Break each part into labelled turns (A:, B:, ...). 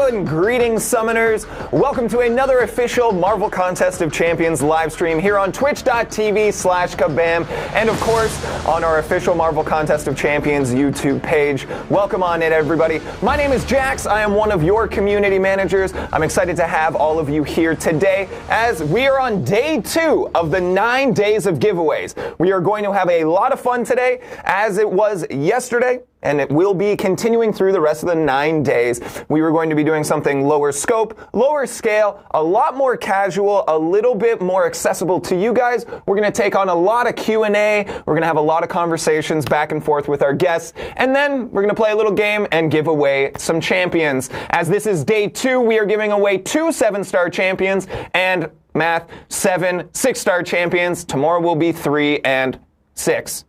A: Hello and greetings, summoners. Welcome to another official Marvel Contest of Champions live stream here on twitch.tv/kabam, and of course on our official Marvel Contest of Champions YouTube page. Welcome on in, everybody. My name is Jax. I am one of your community managers. I'm excited to have all of you here today as we are on day 2 of the 9 days of giveaways. We are going to have a lot of fun today, as it was yesterday, and it will be continuing through the rest of the 9 days. We were going to be doing something lower scope, lower scale, a lot more casual, a little bit more accessible to you guys. We're going to take on a lot of Q&A. We're going to have a lot of conversations back and forth with our guests. And then we're going to play a little game and give away some champions. As this is day 2, we are giving away 2 7-star champions and math, 7 6-star champions. Tomorrow will be 3 and 6.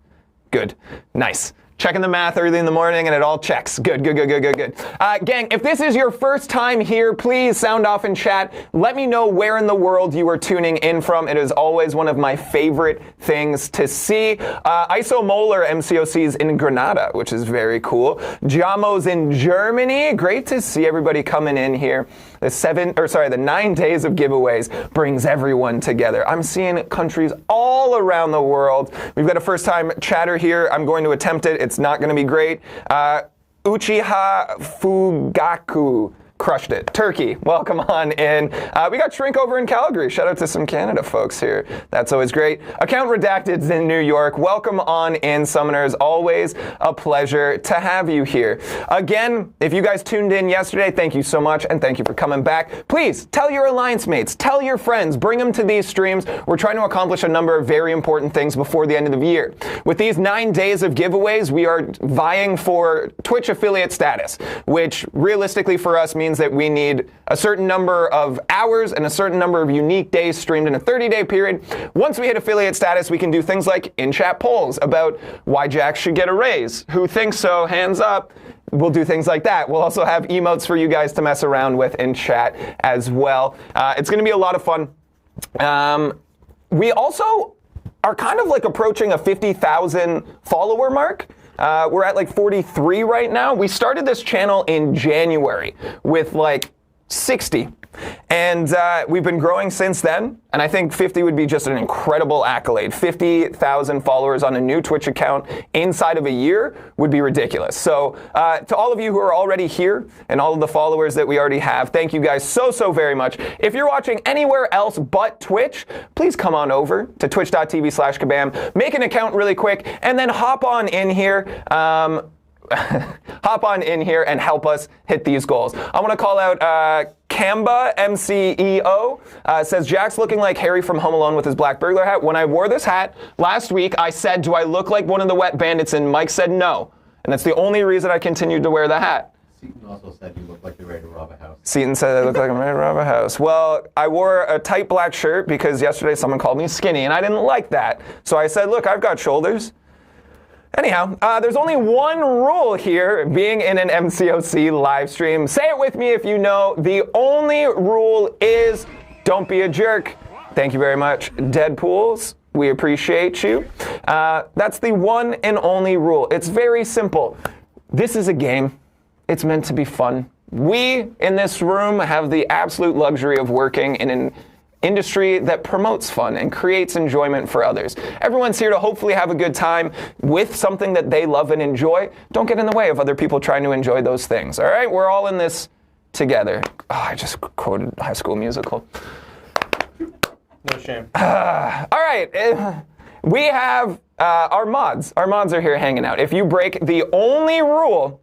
A: Good. Nice. Checking the math early in the morning, and it all checks. Good. Gang, if this is your first time here, please sound off in chat. Let me know where in the world you are tuning in from. It is always one of my favorite things to see. Isomolar MCOC's in Granada, which is very cool. Jamo's in Germany. Great to see everybody coming in here. The 9 days of giveaways brings everyone together. I'm seeing countries all around the world. We've got a first-time chatter here. I'm going to attempt it. It's not going to be great. Uchiha Fugaku. Crushed it. Turkey, welcome on in. We got Shrink over in Calgary. Shout out to some Canada folks here. That's always great. Account Redacted's in New York. Welcome on in, summoners. Always a pleasure to have you here. Again, if you guys tuned in yesterday, thank you so much, and thank you for coming back. Please tell your alliance mates, tell your friends, bring them to these streams. We're trying to accomplish a number of very important things before the end of the year. With these 9 days of giveaways, we are vying for Twitch affiliate status, which realistically for us means that we need a certain number of hours and a certain number of unique days streamed in a 30-day period. Once we hit affiliate status, we can do things like in-chat polls about why Jax should get a raise. Who thinks so? Hands up. We'll do things like that. We'll also have emotes for you guys to mess around with in chat as well. It's going to be a lot of fun. We also are kind of like approaching a 50,000 follower mark. We're at like 43 right now. We started this channel in January with like 60. And we've been growing since then. And I think 50 would be just an incredible accolade. 50,000 followers on a new Twitch account inside of a year would be ridiculous. So to all of you who are already here and all of the followers that we already have, thank you guys so very much. If you're watching anywhere else but Twitch, please come on over to twitch.tv/kabam, make an account really quick, and then hop on in here. Hop on in here and help us hit these goals. I want to call out Kamba MCEO. Says, Jax looking like Harry from Home Alone with his black burglar hat. When I wore this hat last week, I said, do I look like one of the wet bandits? And Mike said no. And that's the only reason I continued to wear the hat.
B: Seaton also said you look like you're ready to rob a house.
A: Seaton said I look like I'm ready to rob a house. Well, I wore a tight black shirt because yesterday someone called me skinny, and I didn't like that. So I said, look, I've got shoulders. Anyhow, there's only one rule here, being in an MCOC live stream. Say it with me if you know. The only rule is don't be a jerk. Thank you very much, Deadpools. We appreciate you. That's the one and only rule. It's very simple. This is a game. It's meant to be fun. We, in this room, have the absolute luxury of working in an industry that promotes fun and creates enjoyment for others. Everyone's here to hopefully have a good time with something that they love and enjoy. Don't get in the way of other people trying to enjoy those things, all right? We're all in this together. Oh, I just quoted High School Musical.
B: No shame.
A: All right. We have our mods. Our mods are here hanging out. If you break the only rule,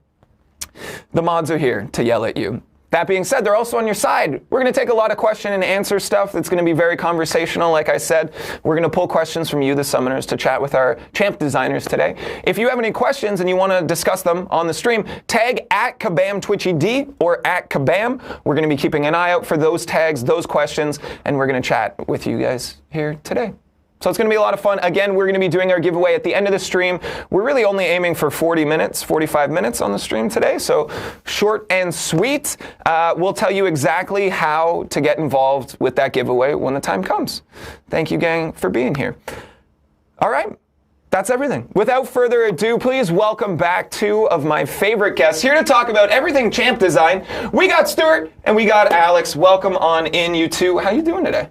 A: the mods are here to yell at you. That being said, they're also on your side. We're going to take a lot of question and answer stuff that's going to be very conversational. Like I said, we're going to pull questions from you, the summoners, to chat with our champ designers today. If you have any questions and you want to discuss them on the stream, tag at KabamTwitchyD or at Kabam. We're going to be keeping an eye out for those tags, those questions, and we're going to chat with you guys here today. So it's going to be a lot of fun. Again, we're going to be doing our giveaway at the end of the stream. We're really only aiming for 40 minutes, 45 minutes on the stream today. So short and sweet. We'll tell you exactly how to get involved with that giveaway when the time comes. Thank you, gang, for being here. All right. That's everything. Without further ado, please welcome back two of my favorite guests here to talk about everything champ design. We got Stuart and we got Alex. Welcome on in, you two. How you doing today?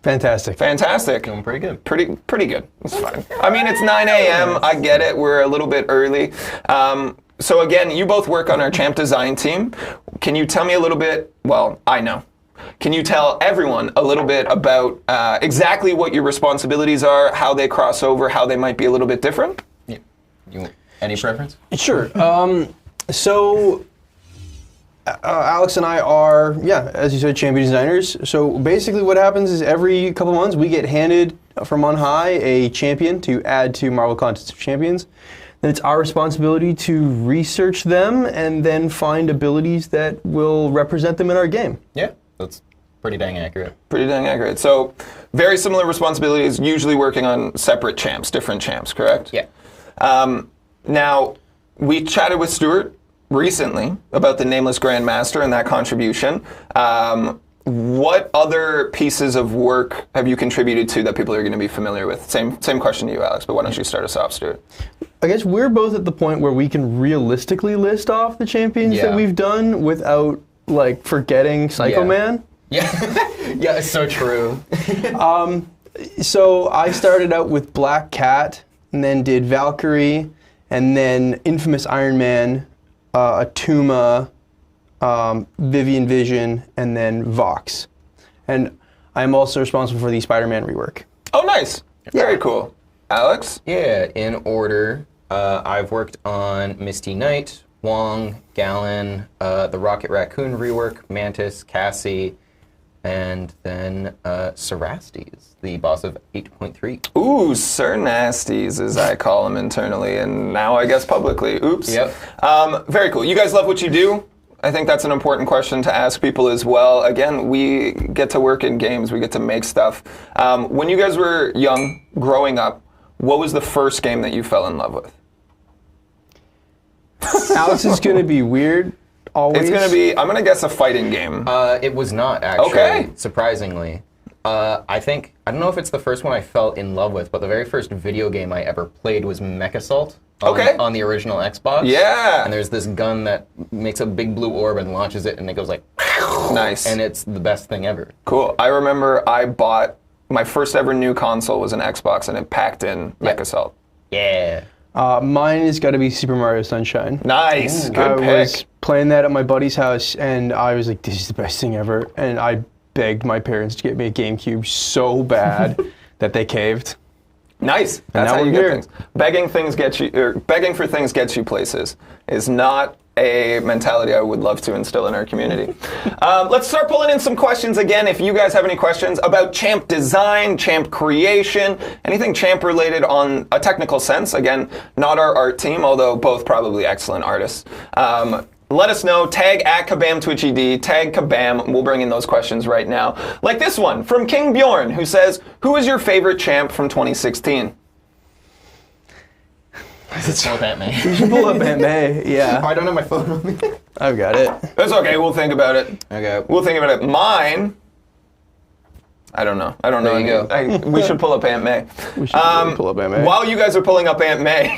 C: Fantastic.
A: Fantastic.
B: Doing pretty good.
A: Pretty good. It's fine. I mean, it's 9 a.m. I get it. We're a little bit early. So again, you both work on our champ design team. Can you tell me a little bit? Well, I know. Can you tell everyone a little bit about exactly what your responsibilities are, how they cross over, how they might be a little bit different?
B: Yeah. Any preference?
C: Sure. So Alex and I are, as you said, champion designers. So basically what happens is every couple months we get handed from on high a champion to add to Marvel Contest of Champions. Then it's our responsibility to research them and then find abilities that will represent them in our game.
B: Yeah, that's pretty dang accurate.
A: Pretty dang accurate. So very similar responsibilities, usually working on separate champs, different champs, correct?
B: Yeah.
A: Now, we chatted with Stuart recently about the Nameless Grandmaster and that contribution. What other pieces of work have you contributed to that people are going to be familiar with? Same question to you, Alex, but why don't you start us off, Stuart?
C: I guess we're both at the point where we can realistically list off the champions that we've done without, like, forgetting Psycho Man.
B: Yeah. Yeah, it's so true.
C: So I started out with Black Cat, and then did Valkyrie, and then Infamous Iron Man, Atuma, Vivian Vision, and then Vox. And I'm also responsible for the Spider-Man rework.
A: Oh, nice. Very cool. Alex?
B: Yeah, in order, I've worked on Misty Knight, Wong, Gallon, the Rocket Raccoon rework, Mantis, Cassie, and then Cerastes, the boss of 8.3.
A: Ooh, Sir Nasties, as I call him internally, and now I guess publicly. Oops.
B: Yep.
A: Very cool. You guys love what you do? I think that's an important question to ask people as well. Again, we get to work in games. We get to make stuff. When you guys were young, growing up, what was the first game that you fell in love with?
C: Alex is going to be weird. Always.
A: It's going to be, I'm going to guess, a fighting game.
B: It was not, actually,
A: Okay.
B: surprisingly. I don't know if it's the first one I fell in love with, but the very first video game I ever played was Mech Assault on the original Xbox.
A: Yeah.
B: And there's this gun that makes a big blue orb and launches it, and it goes like...
A: Nice.
B: And it's the best thing ever.
A: Cool. I remember I bought, my first ever new console was an Xbox, and it packed in Mech Assault.
B: Yeah.
C: Mine has got to be Super Mario Sunshine.
A: Nice.
C: I
A: Good
C: was
A: pick.
C: playing that at my buddy's house, and I was like, this is the best thing ever. And I begged my parents to get me a GameCube so bad that they caved.
A: Nice. That's
C: now
A: how you
C: we're
A: get
C: here.
A: things. Begging for things gets you places is not a mentality I would love to instill in our community. Let's start pulling in some questions again. If you guys have any questions about champ design, champ creation, anything champ related on a technical sense, again, not our art team, although both probably excellent artists. Let us know. Tag at KabamTwitchED. Tag Kabam. We'll bring in those questions right now. Like this one from King Bjorn, who says, "Who is your favorite champ from 2016?"
B: Let's pull up Aunt May.
C: You should pull up Aunt May, yeah.
B: I don't have my phone on me.
C: I've got it.
A: That's okay. We'll think about it.
B: Okay.
A: We'll think about it. Mine. I don't know.
B: There you go.
A: We should pull up Aunt May.
C: We should really pull up Aunt May.
A: While you guys are pulling up Aunt May.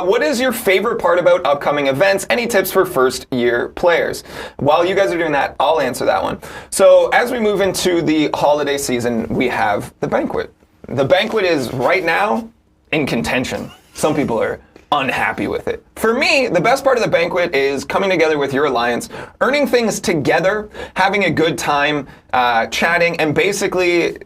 A: What is your favorite part about upcoming events? Any tips for first-year players? While you guys are doing that, I'll answer that one. So as we move into the holiday season, we have the banquet. The banquet is right now in contention. Some people are unhappy with it. For me, the best part of the banquet is coming together with your alliance, earning things together, having a good time, chatting, and basically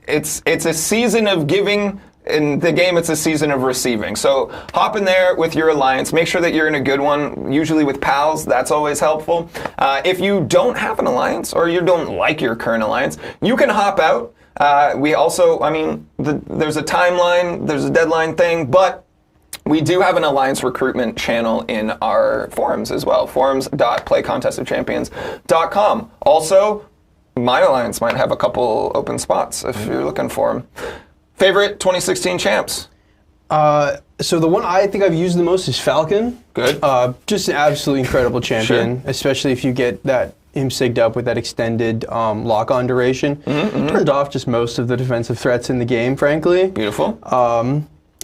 A: it's a season of giving. In the game, it's a season of receiving. So hop in there with your alliance. Make sure that you're in a good one, usually with pals. That's always helpful. If you don't have an alliance or you don't like your current alliance, you can hop out. We also, there's a timeline, there's a deadline thing, but we do have an alliance recruitment channel in our forums as well. forums.playcontestofchampions.com. Also, my alliance might have a couple open spots if you're looking for them. Favorite 2016 champs?
C: So the one I think I've used the most is Falcon.
A: Good.
C: Just an absolutely incredible champion,
A: Sure.
C: especially if you get that him sigged up with that extended lock-on duration. Turned off just most of the defensive threats in the game, frankly.
A: Beautiful.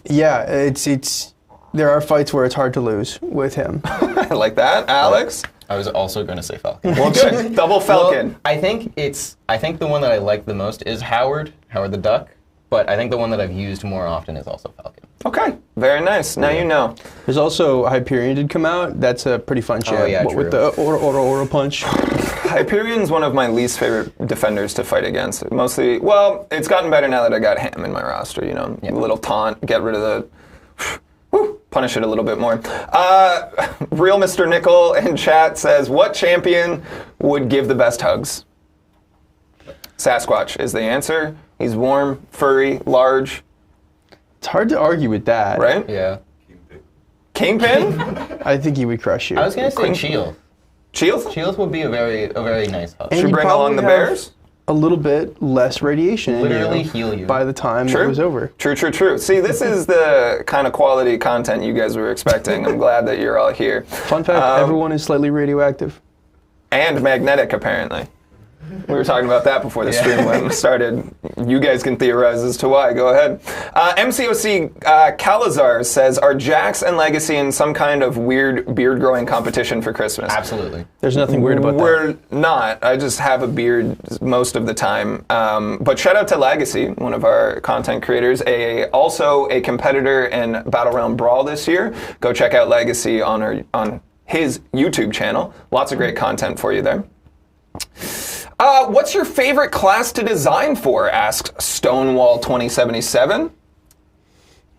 C: Yeah, it's there are fights where it's hard to lose with him.
A: I like that. Alex?
B: I was also going to say Falcon.
A: Well, good. Double Falcon.
B: Well, I think the one that I like the most is Howard the Duck, but I think the one that I've used more often is also Falcon.
A: Okay, very nice. Now you know.
C: There's also Hyperion did come out. That's a pretty fun champ.
B: Oh, yeah,
C: with the Aura Punch.
A: Hyperion's one of my least favorite defenders to fight against. Mostly, well, it's gotten better now that I got Ham in my roster. You know, a little taunt, get rid of the... punish it a little bit more. Real Mr. Nickel in chat says, what champion would give the best hugs? Sasquatch is the answer. He's warm, furry, large.
C: It's hard to argue with that.
A: Right?
B: Yeah.
A: Kingpin?
C: I think he would crush you.
B: I was going to say Shield.
A: Shield?
B: Shield would be a very nice hug.
C: And
A: Should
C: he'd
A: bring along the
C: probably have
A: Bears?
C: A little bit less radiation in
B: Literally
C: you
B: heal you.
C: by the time it was over.
A: True. See, this is the kind of quality content you guys were expecting. I'm glad that you're all here.
C: Fun fact, everyone is slightly radioactive.
A: And magnetic, apparently. We were talking about that before the stream started. You guys can theorize as to why. Go ahead. MCOC Calazar says, are Jax and Legacy in some kind of weird beard-growing competition for Christmas?
B: Absolutely.
C: There's nothing weird about that.
A: We're not. I just have a beard most of the time. But shout out to Legacy, one of our content creators, also a competitor in Battle Realm Brawl this year. Go check out Legacy on his YouTube channel. Lots of great content for you there. What's your favorite class to design for? Asked Stonewall 2077.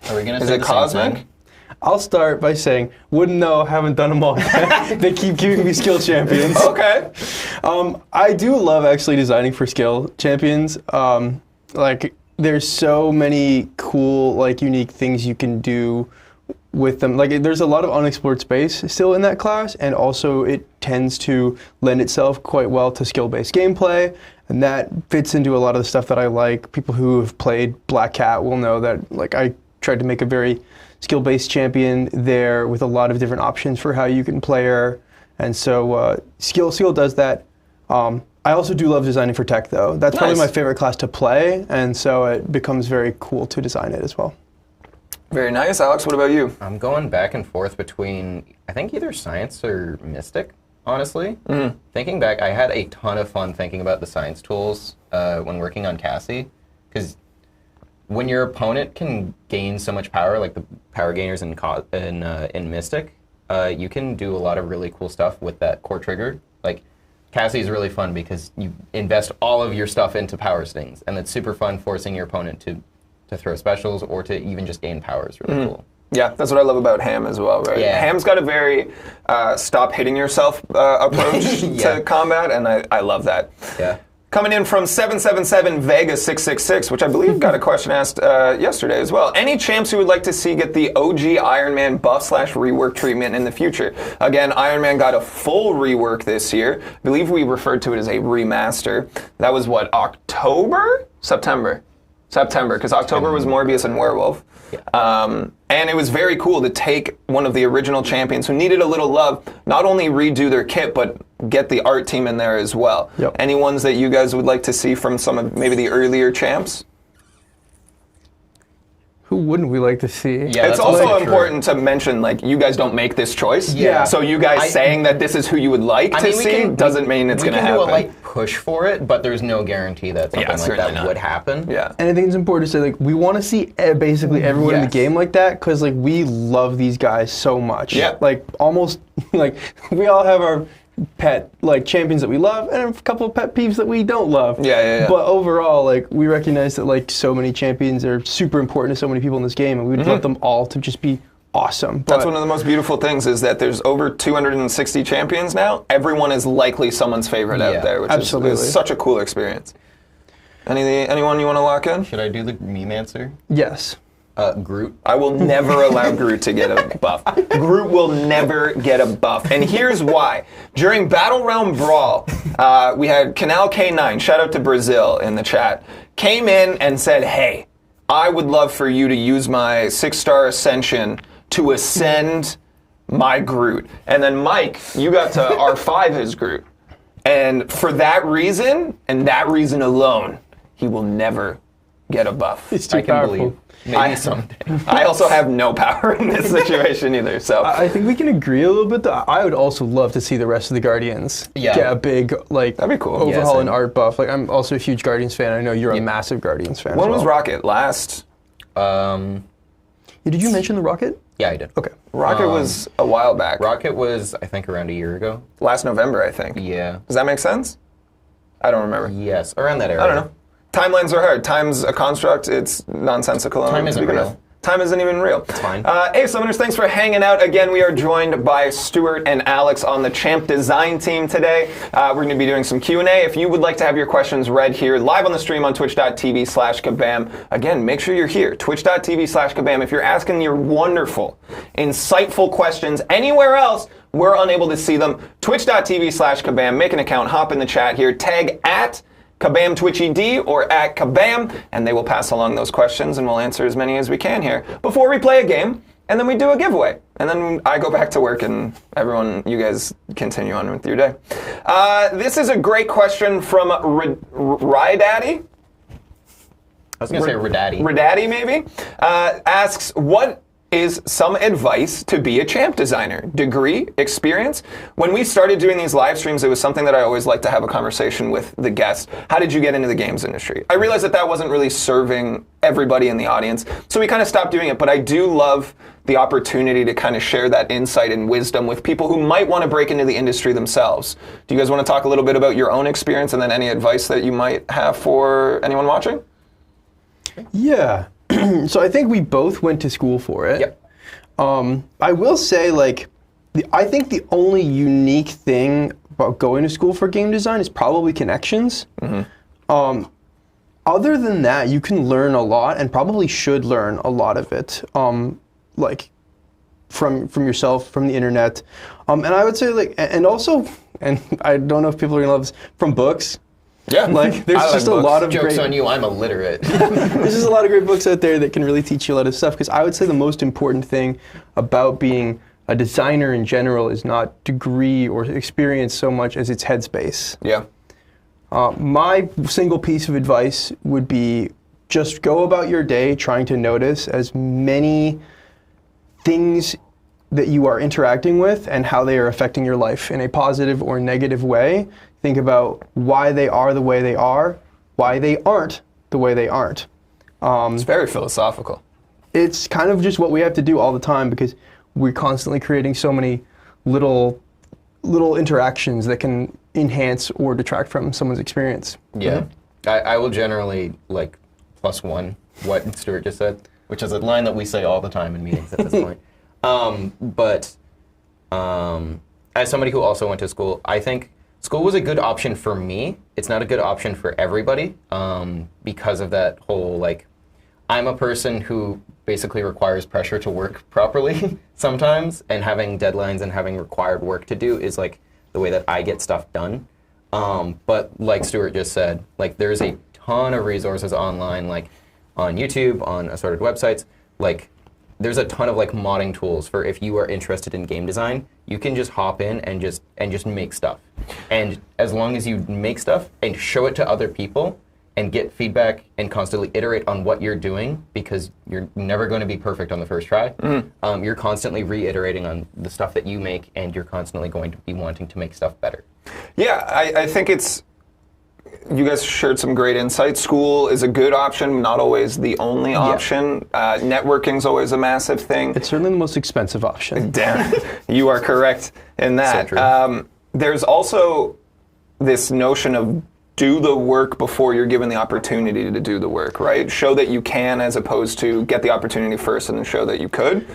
B: Are we going to
A: Is
B: say
A: it
B: the
A: Cosmic?
B: same thing?
C: I'll start by saying, wouldn't know, haven't done them all yet. They keep giving me skill champions.
A: Okay.
C: I do love actually designing for skill champions. Like, there's so many cool, like, unique things you can do with them. Like, there's a lot of unexplored space still in that class, and also it tends to lend itself quite well to skill-based gameplay, and that fits into a lot of the stuff that I like. People who have played Black Cat will know that, like, I tried to make a very skill-based champion there with a lot of different options for how you can play her, and so skill does that. I also do love designing for tech, though. That's probably my favorite class to play, and so it becomes very cool to design it as well.
A: Very nice. Alex, what about you?
B: I'm going back and forth between, I think, either Science or Mystic, honestly. Thinking back, I had a ton of fun thinking about the Science tools when working on Cassie, because when your opponent can gain so much power, like the power gainers in Mystic, you can do a lot of really cool stuff with that core trigger. Like, Cassie is really fun because you invest all of your stuff into power stings, and it's super fun forcing your opponent to throw specials or to even just gain power is really cool.
A: Yeah, that's what I love about Ham as well, right?
B: Yeah.
A: Ham's got a very stop hitting yourself approach to combat, and I love that.
B: Yeah.
A: Coming in from 777 Vega 666, which I believe got a question asked yesterday as well. Any champs you would like to see get the OG Iron Man buff/rework treatment in the future? Again, Iron Man got a full rework this year. I believe we referred to it as a remaster. That was what, October? September, because October was Morbius and Werewolf.
B: Yeah.
A: And it was very cool to take one of the original champions who needed a little love, not only redo their kit, but get the art team in there as well.
C: Yep.
A: Any ones that you guys would like to see from some of maybe the earlier champs?
C: Who wouldn't we like to see?
B: Yeah,
A: It's
B: that's
A: also
B: true.
A: important to mention, like, you guys don't make this choice.
B: Yeah.
A: So you guys saying that this is who you would like to see doesn't mean it's going to happen.
B: We can do a light push for it, but there's no guarantee that something like
A: certainly
B: that
A: not.
B: would happen.
A: Yeah.
C: And I think it's important to say, like, we want to see basically everyone in the
B: Yes.
C: game like that, because, like, we love these guys so much.
A: Yeah.
C: Like, almost, like, we all have our pet, like, champions that we love, and a couple of pet peeves that we don't love.
A: Yeah.
C: But overall, like, we recognize that, like, so many champions are super important to so many people in this game, and we would love them all to just be awesome.
A: That's one of the most beautiful things is that there's over 260 champions now. Everyone is likely someone's favorite out there, which is such a cool experience. Anyone you want to lock in?
B: Should I do the meme answer?
C: Yes.
B: Groot.
A: I will never allow Groot to get a buff. Groot will never get a buff. And here's why. During Battle Realm Brawl, we had Canal K9, shout out to Brazil in the chat, came in and said, hey, I would love for you to use my 6-star Ascension to ascend my Groot. And then Mike, you got to R5 his Groot. And for that reason, and that reason alone, he will never get a buff.
C: It's too
B: I can
C: powerful.
B: believe. Maybe someday.
A: I also have no power in this situation either. So
C: I think we can agree a little bit. I would also love to see the rest of the Guardians get a big
A: That'd be cool.
C: overhaul
B: Yeah,
C: and
B: same.
C: art buff. Like I'm also a huge Guardians fan. I know you're a massive Guardians fan.
A: when
C: as
A: was
C: well.
A: Rocket last?
C: Did you mention the Rocket?
B: Yeah, I did.
C: Okay.
A: Rocket was a while back.
B: Rocket was, I think, around a year ago.
A: Last November, I think.
B: Yeah.
A: Does that make sense? I don't remember.
B: Yes, around that area.
A: I don't know. Timelines are hard. Time's a construct. It's nonsensical.
B: Time isn't
A: Speaking
B: real.
A: of, time isn't even real. It's
B: fine.
A: Hey, Summoners, thanks for hanging out. Again, we are joined by Stuart and Alex on the Champ Design team today. We're going to be doing some Q&A. If you would like to have your questions read here live on the stream on twitch.tv/kabam. Again, make sure you're here, twitch.tv/kabam. If you're asking your wonderful, insightful questions anywhere else, we're unable to see them. Twitch.tv/kabam. Make an account, hop in the chat here, tag at Kabam TwitchyD or at Kabam, and they will pass along those questions, and we'll answer as many as we can here before we play a game, and then we do a giveaway, and then I go back to work, and everyone, you guys continue on with your day. This is a great question from Rydaddy.
B: I was going to say Redaddy.
A: Redaddy, maybe, asks, what is some advice to be a champ designer? Degree, experience? When we started doing these live streams, it was something that I always like to have a conversation with the guests. How did you get into the games industry? I realized that wasn't really serving everybody in the audience, so we kind of stopped doing it, but I do love the opportunity to kind of share that insight and wisdom with people who might want to break into the industry themselves. Do you guys want to talk a little bit about your own experience and then any advice that you might have for anyone watching?
C: Yeah. So I think we both went to school for it.
B: Yep.
C: I will say, I think the only unique thing about going to school for game design is probably connections. Other than that, you can learn a lot and probably should learn a lot of it, from yourself, from the internet. And I would say, and also, and I don't know if people are gonna love this, from books.
A: Yeah.
C: There's just a
A: books.
C: lot of
B: Joke's
C: great...
B: on you, I'm illiterate.
C: There's just a lot of great books out there that can really teach you a lot of stuff, because I would say the most important thing about being a designer in general is not degree or experience so much as its headspace.
A: Yeah.
C: My single piece of advice would be just go about your day trying to notice as many things that you are interacting with and how they are affecting your life in a positive or negative way. Think about why they are the way they are, why they aren't the way they aren't.
A: It's very philosophical.
C: It's kind of just what we have to do all the time, because we're constantly creating so many little interactions that can enhance or detract from someone's experience.
B: Yeah. I will generally, +1 what Stuart just said, which is a line that we say all the time in meetings at this point. But as somebody who also went to school, I think school was a good option for me. It's not a good option for everybody, because of that whole, I'm a person who basically requires pressure to work properly sometimes, and having deadlines and having required work to do is the way that I get stuff done. But like Stuart just said, there's a ton of resources online, on YouTube, on assorted websites. There's a ton of modding tools for if you are interested in game design. You can just hop in and just make stuff. And as long as you make stuff and show it to other people and get feedback and constantly iterate on what you're doing, because you're never going to be perfect on the first try. You're constantly reiterating on the stuff that you make, and you're constantly going to be wanting to make stuff better.
A: Yeah, I think you guys shared some great insights. School is a good option, not always the only option. Networking's always a massive thing.
C: It's certainly the most expensive option.
A: Damn, you are correct in that.
B: So true.
A: There's also this notion of do the work before you're given the opportunity to do the work, right? Show that you can, as opposed to get the opportunity first and then show that you could.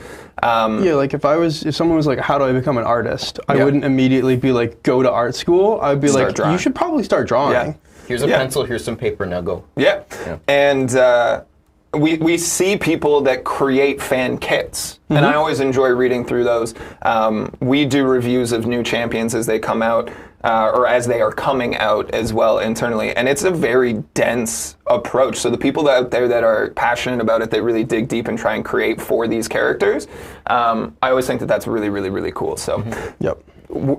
C: If someone was like, how do I become an artist? I wouldn't immediately be like, go to art school. I'd be
A: Start drawing.
C: You should probably start drawing.
A: Yeah.
B: Here's a pencil, here's some paper, now go.
A: Yeah. And we see people that create fan kits, and I always enjoy reading through those. We do reviews of new champions as they come out, or as they are coming out as well internally, and it's a very dense approach. So the people out there that are passionate about it, that really dig deep and try and create for these characters, I always think that that's really, really, really cool. So,
C: Yep.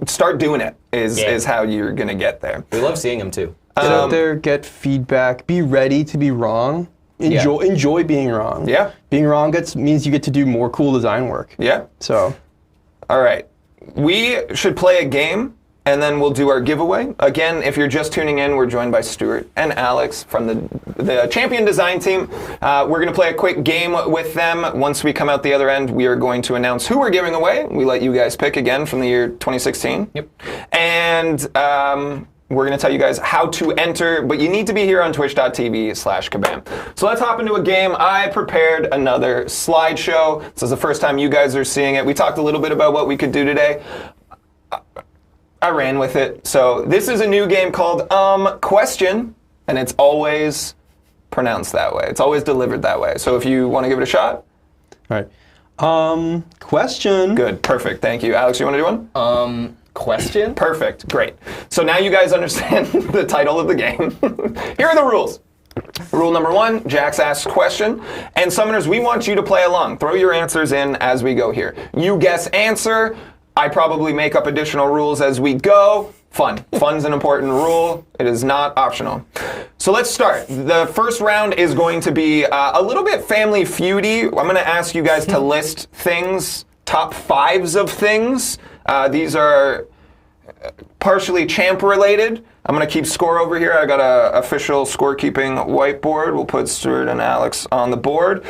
A: start doing it is
B: Yeah.
A: how you're going to get there.
B: We love seeing them too.
C: Get out there, get feedback, be ready to be wrong. Enjoy being wrong.
A: Yeah.
C: Being wrong means you get to do more cool design work.
A: Yeah.
C: So,
A: All right. We should play a game, and then we'll do our giveaway. Again, if you're just tuning in, we're joined by Stuart and Alex from the Champion Design team. We're going to play a quick game with them. Once we come out the other end, we are going to announce who we're giving away. We let you guys pick again from the year 2016.
B: Yep.
A: And we're going to tell you guys how to enter, but you need to be here on twitch.tv/kabam. So let's hop into a game. I prepared another slideshow. This is the first time you guys are seeing it. We talked a little bit about what we could do today. I ran with it. So this is a new game called Question, and it's always pronounced that way. It's always delivered that way. So if you want to give it a shot.
C: all right. Question.
A: Good. Perfect. Thank you. Alex, you want to do one?
B: Question?
A: Perfect. Great. So now you guys understand the title of the game. Here are the rules. Rule number 1, Jax asks question. And Summoners, we want you to play along. Throw your answers in as we go here. You guess answer. I probably make up additional rules as we go. Fun. Fun's an important rule. It is not optional. So let's start. The first round is going to be a little bit Family Feudy. I'm going to ask you guys to list things, top 5s of things. These are partially champ related. I'm going to keep score over here. I got an official scorekeeping whiteboard. We'll put Stuart and Alex on the board.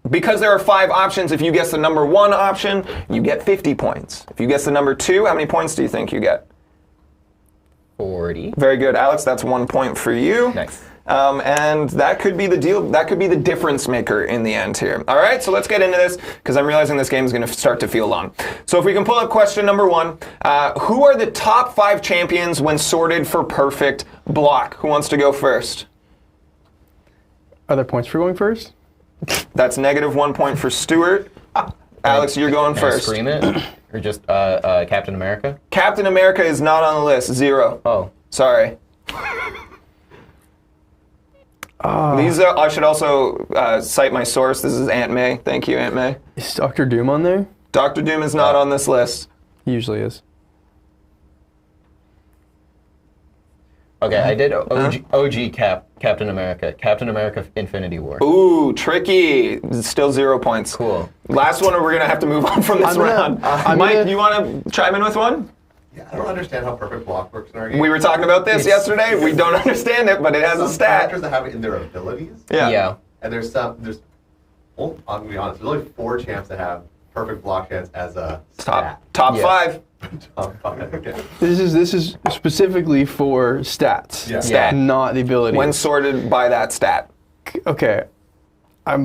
A: Because there are 5 options, if you guess the number 1 option, you get 50 points. If you guess the number 2, how many points do you think you get?
B: 40.
A: Very good, Alex. That's 1 point for you.
B: Nice.
A: And that could be the deal. That could be the difference maker in the end here. All right, so let's get into this because I'm realizing this game is going to start to feel long. So if we can pull up question number 1, who are the top 5 champions when sorted for perfect block? Who wants to go first?
C: Are there points for going first?
A: That's -1 point for Stuart. Alex, you're going
B: Can I
A: first.
B: scream it? Or just Captain America?
A: Captain America is not on the list. 0.
B: Oh.
A: Sorry. These I should also cite my source. This is Aunt May. Thank you, Aunt May.
C: Is Dr. Doom on there?
A: Dr. Doom is not on this list.
C: He usually is.
B: Okay, I did OG Captain America. Captain America Infinity War.
A: Ooh, tricky. Still 0 points.
B: Cool.
A: Last one, or we're going to have to move on from this round. Mike, you want to chime in with one?
D: Yeah, I don't understand how perfect block works in our game.
A: We were talking about this yesterday. We don't understand it, but it has a
D: Some
A: stat.
D: characters that have it in their abilities.
A: Yeah.
D: And I'm gonna be honest, there's only 4 champs that have perfect block chance as a
A: Top
B: Yeah.
A: 5.
D: Top 5. Okay.
C: This is specifically for stats.
D: Yeah.
A: Stat.
C: Not the ability.
A: When sorted by that stat.
C: Okay. I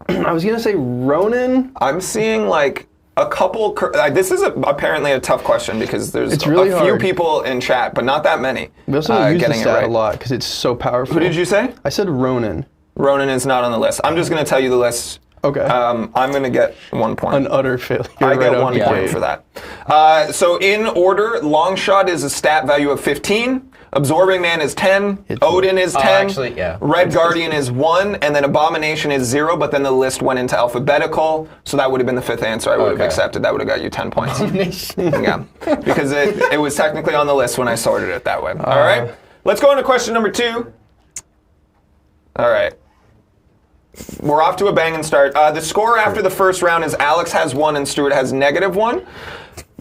C: was going to say Ronan.
A: I'm seeing like a couple. This is apparently a tough question because there's
C: It's really
A: a few
C: hard.
A: people in chat, but not that many.
C: We also use the
A: getting it
C: stat
A: right.
C: a lot because it's so powerful.
A: Who did you say?
C: I said Ronan.
A: Ronan is not on the list. I'm just going to tell you the list.
C: Okay.
A: I'm going to get 1 point.
C: An utter failure.
A: I get
C: right
A: 1
C: off the
A: point
C: gate.
A: for that. So in order, Longshot is a stat value of 15. Absorbing Man is 10. Odin is 10.
B: actually, yeah.
A: Red Guardian is 1. And then Abomination is 0. But then the list went into alphabetical. So that would have been the 5th answer I would have
B: Okay.
A: accepted. That would have got you 10 points. Yeah. Because it was technically on the list when I sorted it that way. All right. Let's go on to question number 2. All right. We're off to a banging start. The score after the first round is Alex has 1 and Stuart has -1.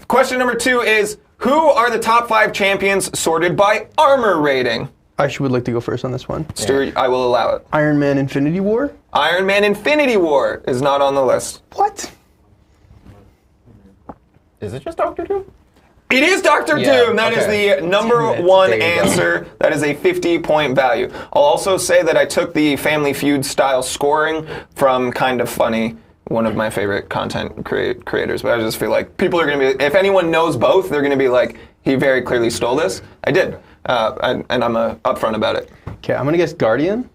A: Question number 2 is, who are the top 5 champions sorted by armor rating?
C: I would like to go first on this one.
A: Stuart, I will allow it.
C: Iron Man Infinity War?
A: Iron Man Infinity War is not on the list.
C: What?
B: Is it just Doctor Doom?
A: It is Dr.
B: Yeah,
A: Doom. That is
B: okay.
A: the number
B: Damn it.
A: 1
B: There you go.
A: answer. That is a 50-point value. I'll also say that I took the Family Feud style scoring from Kind of Funny, one of my favorite content creators. But I just feel like people are going to be, if anyone knows both, they're going to be like, he very clearly stole this. I did. And I'm upfront about it.
C: Okay, I'm going to guess Guardian.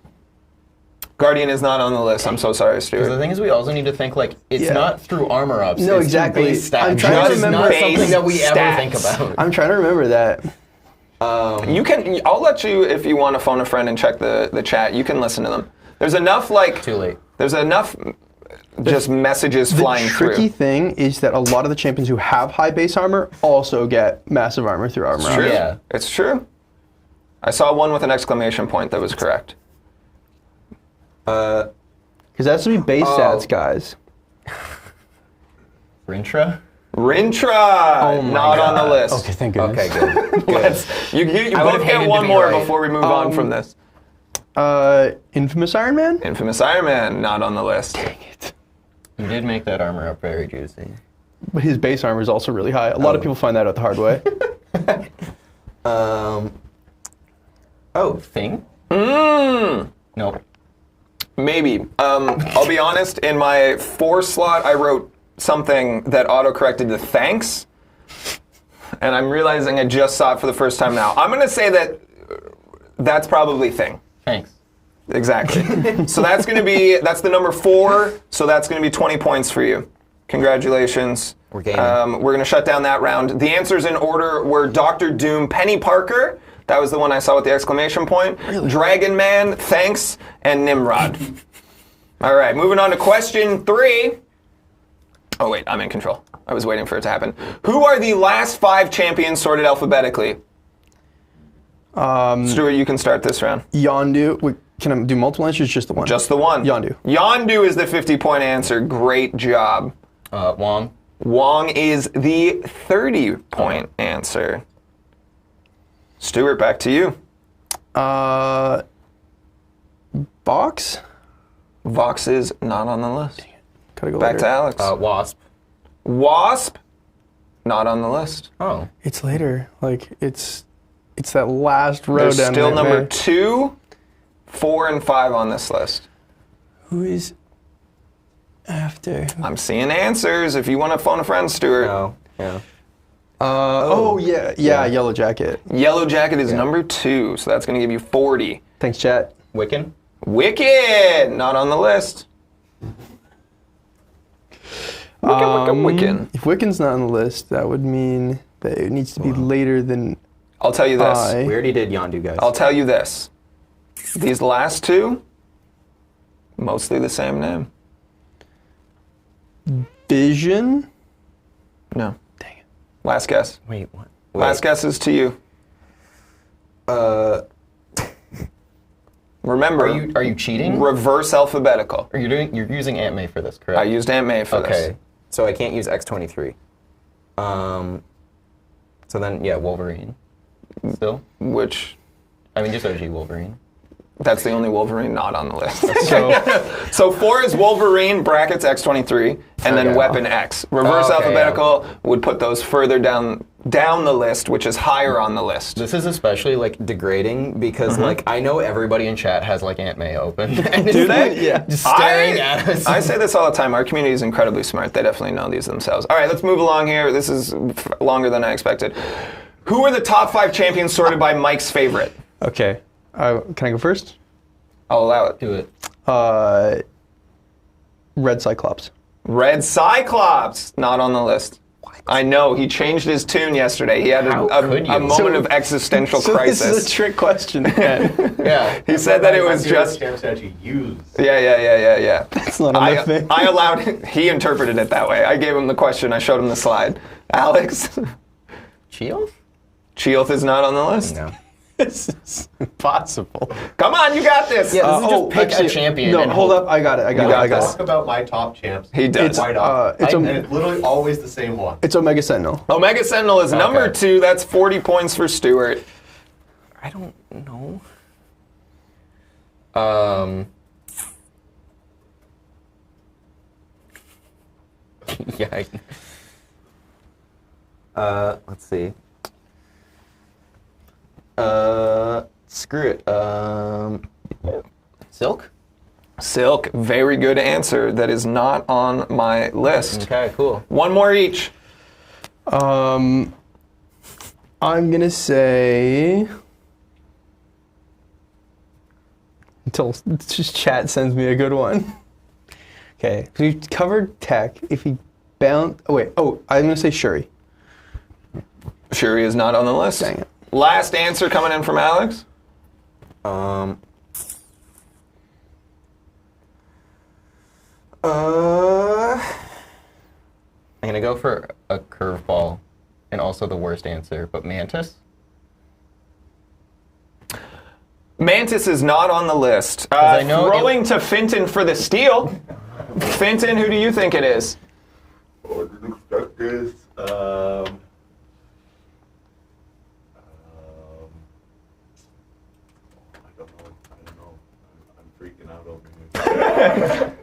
A: Guardian is not on the list. I'm so sorry,
B: The
A: Stuart.
B: thing is, we also need to think like it's
C: Yeah.
B: not through armor ups.
C: No,
B: it's
C: exactly.
B: Through base stats.
C: I'm trying to
B: That is
C: remember
B: not
A: base
B: something that we ever think
A: stats.
B: about.
C: I'm trying to remember that.
A: You can. I'll let you, if you want to phone a friend and check the chat, you can listen to them. There's enough, like...
B: Too late.
A: There's enough just messages flying
C: The tricky
A: through.
C: thing is that a lot of the champions who have high base armor also get massive armor through armor.
A: True.
B: Yeah.
A: It's true. I saw one with an exclamation point that was correct.
C: Because that has to be base stats, guys.
B: Rintra?
A: Rintra, not on the list.
C: Okay, thank goodness.
B: Okay, good. Good.
A: You
B: I
A: both
B: would've
A: get
B: hated
A: one
B: to be
A: more
B: right.
A: before we move on from this.
C: Infamous Iron Man?
A: Infamous Iron Man, not on the list.
C: Dang it.
B: You did make that armor up very juicy.
C: But his base armor is also really high. A lot of people find that out the hard way.
B: Thing? Nope.
A: Maybe. I'll be honest, in my 4 slot, I wrote something that auto-corrected to thanks. And I'm realizing I just saw it for the first time now. I'm going to say that that's probably thing.
B: Thanks.
A: Exactly. So that's the number 4, so that's going to be 20 points for you. Congratulations.
B: We're gaining.
A: We're going to shut down that round. The answers in order were Dr. Doom, Penny Parker. That was the one I saw with the exclamation point. Really? Dragon Man, thanks, and Nimrod. All right, moving on to question 3. Oh, wait, I'm in control. I was waiting for it to happen. Who are the last 5 champions sorted alphabetically? Stuart, you can start this round.
C: Yondu. Wait, can I do multiple answers or just the one?
A: Just the one.
C: Yondu.
A: Yondu is the 50-point answer. Great job.
B: Wong.
A: Wong is the 30-point answer. Stuart, back to you.
C: Box?
A: Vox is not on the list.
C: Gotta go
A: Back
C: later.
A: to Alex.
B: Wasp.
A: Wasp, not on the list.
B: Oh.
C: It's later. Like, it's that last row
A: There's
C: down
A: still
C: there.
A: number 2, 4, and 5 on this list.
C: Who is after?
A: I'm seeing answers. If you want to phone a friend, Stuart.
B: No. Yeah.
C: Yeah, Yellow Jacket.
A: Yellow Jacket is number 2, so that's going to give you 40.
C: Thanks, chat.
B: Wiccan.
A: Wicked, not on the list. Wiccan.
C: If Wiccan's not on the list, that would mean that it needs to be later than
A: I'll tell you this.
C: I.
B: We already did Yondu, guys.
A: I'll tell you this. These last 2, mostly the same name.
C: Vision.
A: No.
C: Dang it.
A: Last guess.
B: Wait, what?
A: Last guess is to you. Remember,
B: Are you cheating?
A: reverse alphabetical.
B: You're using Aunt May for this, correct?
A: I used Aunt May for this.
B: Okay. So I can't use X23. So then, yeah, Wolverine. Still?
A: Which,
B: I mean, just OG Wolverine.
A: that's the only Wolverine not on the list. So 4 is Wolverine, brackets X23, and then
B: Okay.
A: Weapon X. Reverse
B: Okay,
A: alphabetical would put those further down the list, which is higher on the list.
B: This is especially like degrading because like I know everybody in chat has like Aunt May open. And
A: Do they?
C: Yeah.
B: just staring at us.
A: I say this all the time. Our community is incredibly smart. They definitely know these themselves. All right, let's move along here. This is longer than I expected. Who are the top 5 champions sorted by Mike's favorite?
C: Okay. Can I go first?
A: I'll allow it.
B: Do it.
C: Red Cyclops.
A: Red Cyclops, not on the list. I know, he changed his tune yesterday. He had
B: How could you?
A: a moment of existential crisis.
C: This is a trick question. Man.
B: Yeah.
A: He said that it was just...
D: champs to actually use.
A: Yeah.
C: That's not on the thing.
A: I allowed him, he interpreted it that way. I gave him the question, I showed him the slide. Alex?
B: Chioth?
A: Chioth is not on the list?
B: No.
C: This is impossible.
A: Come on, you got this!
B: Yeah, this is just pick a champion.
C: No,
B: and
C: hold
B: hope.
C: up. I got it.
A: got this.
D: Talk about my top champs.
A: He does.
D: Why not?
C: It's
D: and it's literally always the same one.
C: It's Omega Sentinel.
A: Omega Sentinel is number 2. That's 40 points for Stuart.
B: I don't know. Yeah. Let's see. Screw it. Silk?
A: Silk, very good answer. That is not on my list.
B: Okay, cool.
A: One more each.
C: I'm gonna say until just chat sends me a good one. Okay, we covered tech. If he bound, I'm gonna say Shuri.
A: Shuri is not on the list.
C: Dang it.
A: Last answer coming in from Alex.
B: gonna go for a curveball, and also the worst answer, but Mantis.
A: Mantis is not on the list.
B: I know
A: Throwing to Finton for the steal. Finton, who do you think it is?
D: Oh, I didn't expect this. I don't know. I'm freaking out over here.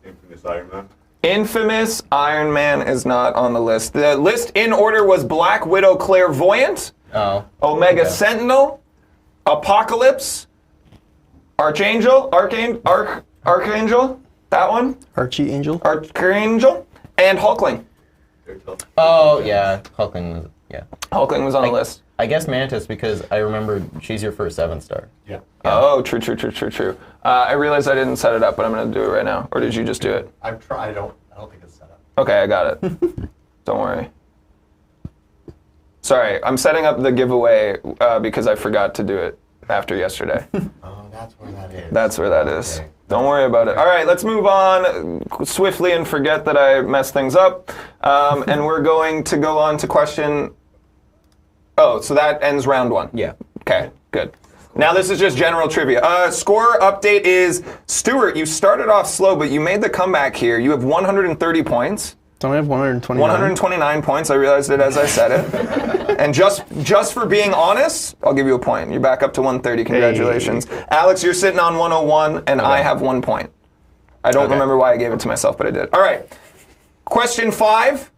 D: Infamous Iron Man.
A: Infamous Iron Man is not on the list. The list in order was Black Widow Clairvoyant,
B: Oh.
A: Omega
B: Okay.
A: Sentinel, Apocalypse, Archangel, Archangel, that one,
C: Archie Angel.
A: Archangel, and Hulkling.
B: Oh yeah, Hulkling was
A: Hulkling was on the list.
B: I guess Mantis because I remember she's your first 7-star.
D: Yeah.
A: Oh, true. I realized I didn't set it up, but I'm going to do it right now. Or did you just do it?
D: I've tried. I don't think it's set up.
A: Okay, I got it. Don't worry. Sorry, I'm setting up the giveaway because I forgot to do it after yesterday.
D: Oh, that's where that is.
A: That's where that is.
D: Okay.
A: Don't worry about it. All right, let's move on swiftly and forget that I messed things up. And we're going to go on to question... Oh, so that ends round 1.
B: Yeah.
A: Okay, good. Now this is just general trivia. Score update is, Stuart, you started off slow, but you made the comeback here. You have 130 points.
C: Don't I have 129?
A: 129 points. I realized it as I said it. And just for being honest, I'll give you a point. You're back up to 130. Congratulations.
C: Hey.
A: Alex, you're sitting on 101, and I have 1 point. I don't remember why I gave it to myself, but I did. All right. Question 5.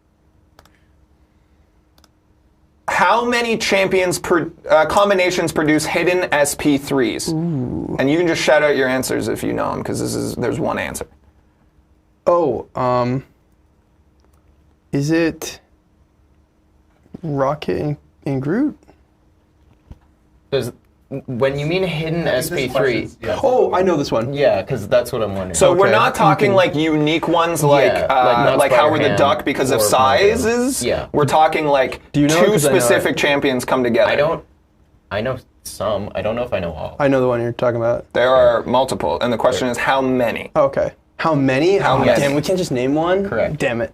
A: How many champions combinations produce hidden SP3s? Ooh. And you can just shout out your answers if you know them, because there's one answer.
C: Oh, is it Rocket and Groot?
B: When you mean hidden SP3,
C: Oh, I know this one.
B: yeah, because that's what I'm wondering.
A: So we're
C: Okay.
A: not talking like unique ones like
B: not
A: like Howard the
B: Spider-Ham
A: Duck because of
B: or
A: sizes.
B: Yeah.
A: We're talking like
C: Do you know?
A: two
C: 'Cause I know
A: specific
C: it.
A: champions come together.
B: I know some. I don't know if I know all.
C: I know the one you're talking about.
A: There are multiple, and the question is how many?
C: Okay. How many?
A: How
C: Oh,
A: many?
C: Damn, we can't just name one?
B: Correct.
C: Damn it.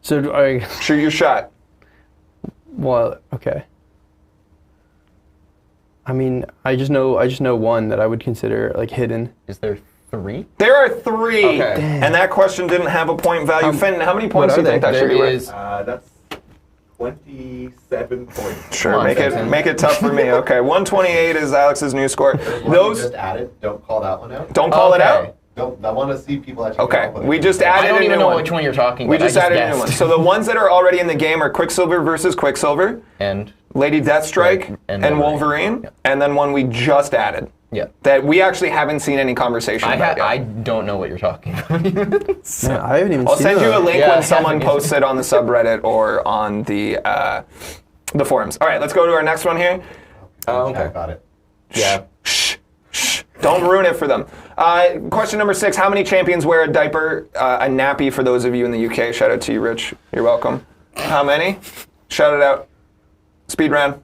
C: So do I...
A: Shoot your shot.
C: Well, okay. I mean, I just know one that I would consider like hidden.
B: Is there 3?
A: There are 3,
B: Okay. Damn.
A: and that question didn't have a point value. Fenton, how many points do
C: are
A: you think
C: they?
A: that should be
B: There
A: worth?
B: is.
D: That's 27 points.
A: Sure,
B: Come on,
A: make
B: Fenton.
A: it tough for me. Okay, 128 is Alex's new score.
D: Those just added. Don't call that one out.
A: Don't call it out.
D: Don't. I want to see people actually.
A: Okay,
D: come up with
A: we
D: it.
A: just added
B: I don't
A: a
B: even
A: new
B: know
A: one.
B: which one you're talking
A: We
B: about.
A: just
B: I
A: added a
B: guessed.
A: new one. So the ones that are already in the game are Quicksilver versus Quicksilver,
B: And
A: Lady Deathstrike,
B: Right,
A: and
B: and
A: Wolverine,
B: Wolverine.
A: and then one we just added
B: yeah,
A: that we actually haven't seen any conversation about yet.
B: I don't know what you're talking about.
C: Man, I haven't even
A: I'll
C: seen
A: send you a link
B: Yeah,
A: when someone
B: yeah.
A: posts it on the subreddit or on the forums. All right, let's go to our next one here.
D: I got it.
B: Yeah.
A: Shh. Don't ruin it for them. Question number 6. How many champions wear a diaper, a nappy for those of you in the UK? Shout out to you, Rich. You're welcome. How many? Shout it out. Speed round.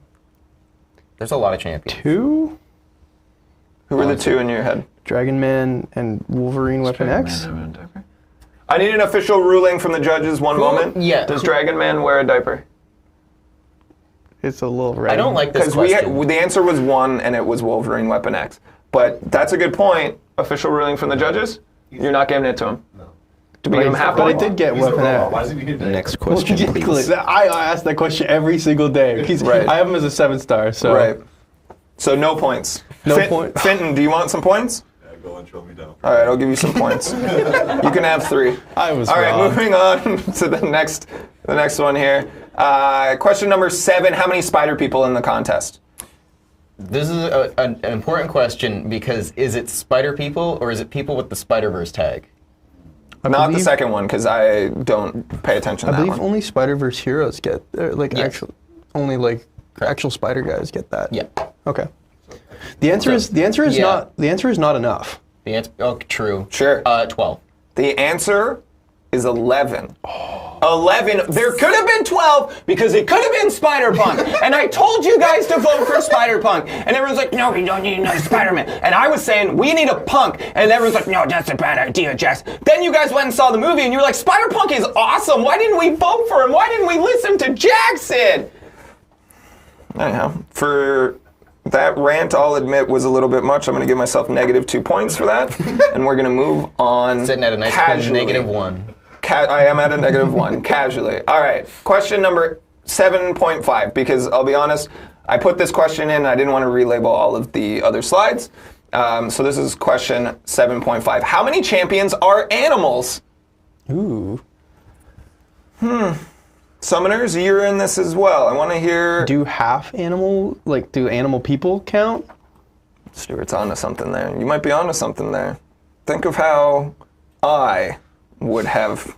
B: There's a lot of champions.
C: 2?
A: Who were the 2 in your head?
C: Dragon Man and Wolverine Weapon X?
A: I need an official ruling from the judges. One moment.
B: Yeah.
A: Does Dragon Man wear a diaper?
C: It's a little red.
B: I don't like this
A: Because
B: question.
A: the answer was 1, and it was Wolverine Weapon X. But that's a good point. Official ruling from the judges. You're not giving it to him.
D: No.
A: Do we give him half
C: But I
A: point?
C: did get
D: He's a
C: Weapon
D: robot.
C: X.
D: Why does he need to
B: Next question, please.
C: I ask that question every single day.
A: Right.
C: I have him as a 7-star, so...
A: Right. So no points.
C: No point.
A: Fenton, do you want some points?
D: Yeah, go and show me down.
A: All right, I'll give you some points. You can have 3.
C: I was
A: All right,
C: wrong.
A: moving on to the next one here. Question number 7. How many spider people in the contest?
B: This is an important question because is it spider people or is it people with the Spider-Verse tag?
A: Not the second one, because I don't pay attention to
C: I
A: that
C: believe
A: one.
C: only Spider-Verse heroes get,
B: Yes.
C: actual spider guys get that.
B: Yeah.
C: Okay. The answer is
B: Yeah.
C: not enough.
B: The answer. Oh, true.
A: Sure.
B: 12.
A: The answer is 11. 11. There could have been 12 because it could have been Spider-Punk. And I told you guys to vote for Spider-Punk. And everyone's like, no, we don't need another Spider-Man. And I was saying, we need a punk. And everyone's like, no, that's a bad idea, Jax. Then you guys went and saw the movie and you were like, Spider-Punk is awesome. Why didn't we vote for him? Why didn't we listen to Jackson? Anyhow, for that rant, I'll admit, was a little bit much. I'm going to give myself -2 points for that. And we're going to move on.
B: Sitting at a nice
A: casually.
B: -1.
A: I am at a -1, casually. All right, question number 7.5, because I'll be honest, I put this question in, I didn't want to relabel all of the other slides. So this is question 7.5. How many champions are animals?
C: Ooh.
A: Summoners, you're in this as well. I want to hear...
C: Do animal people count?
A: Stuart's onto something there. You might be onto something there. Think of how I would have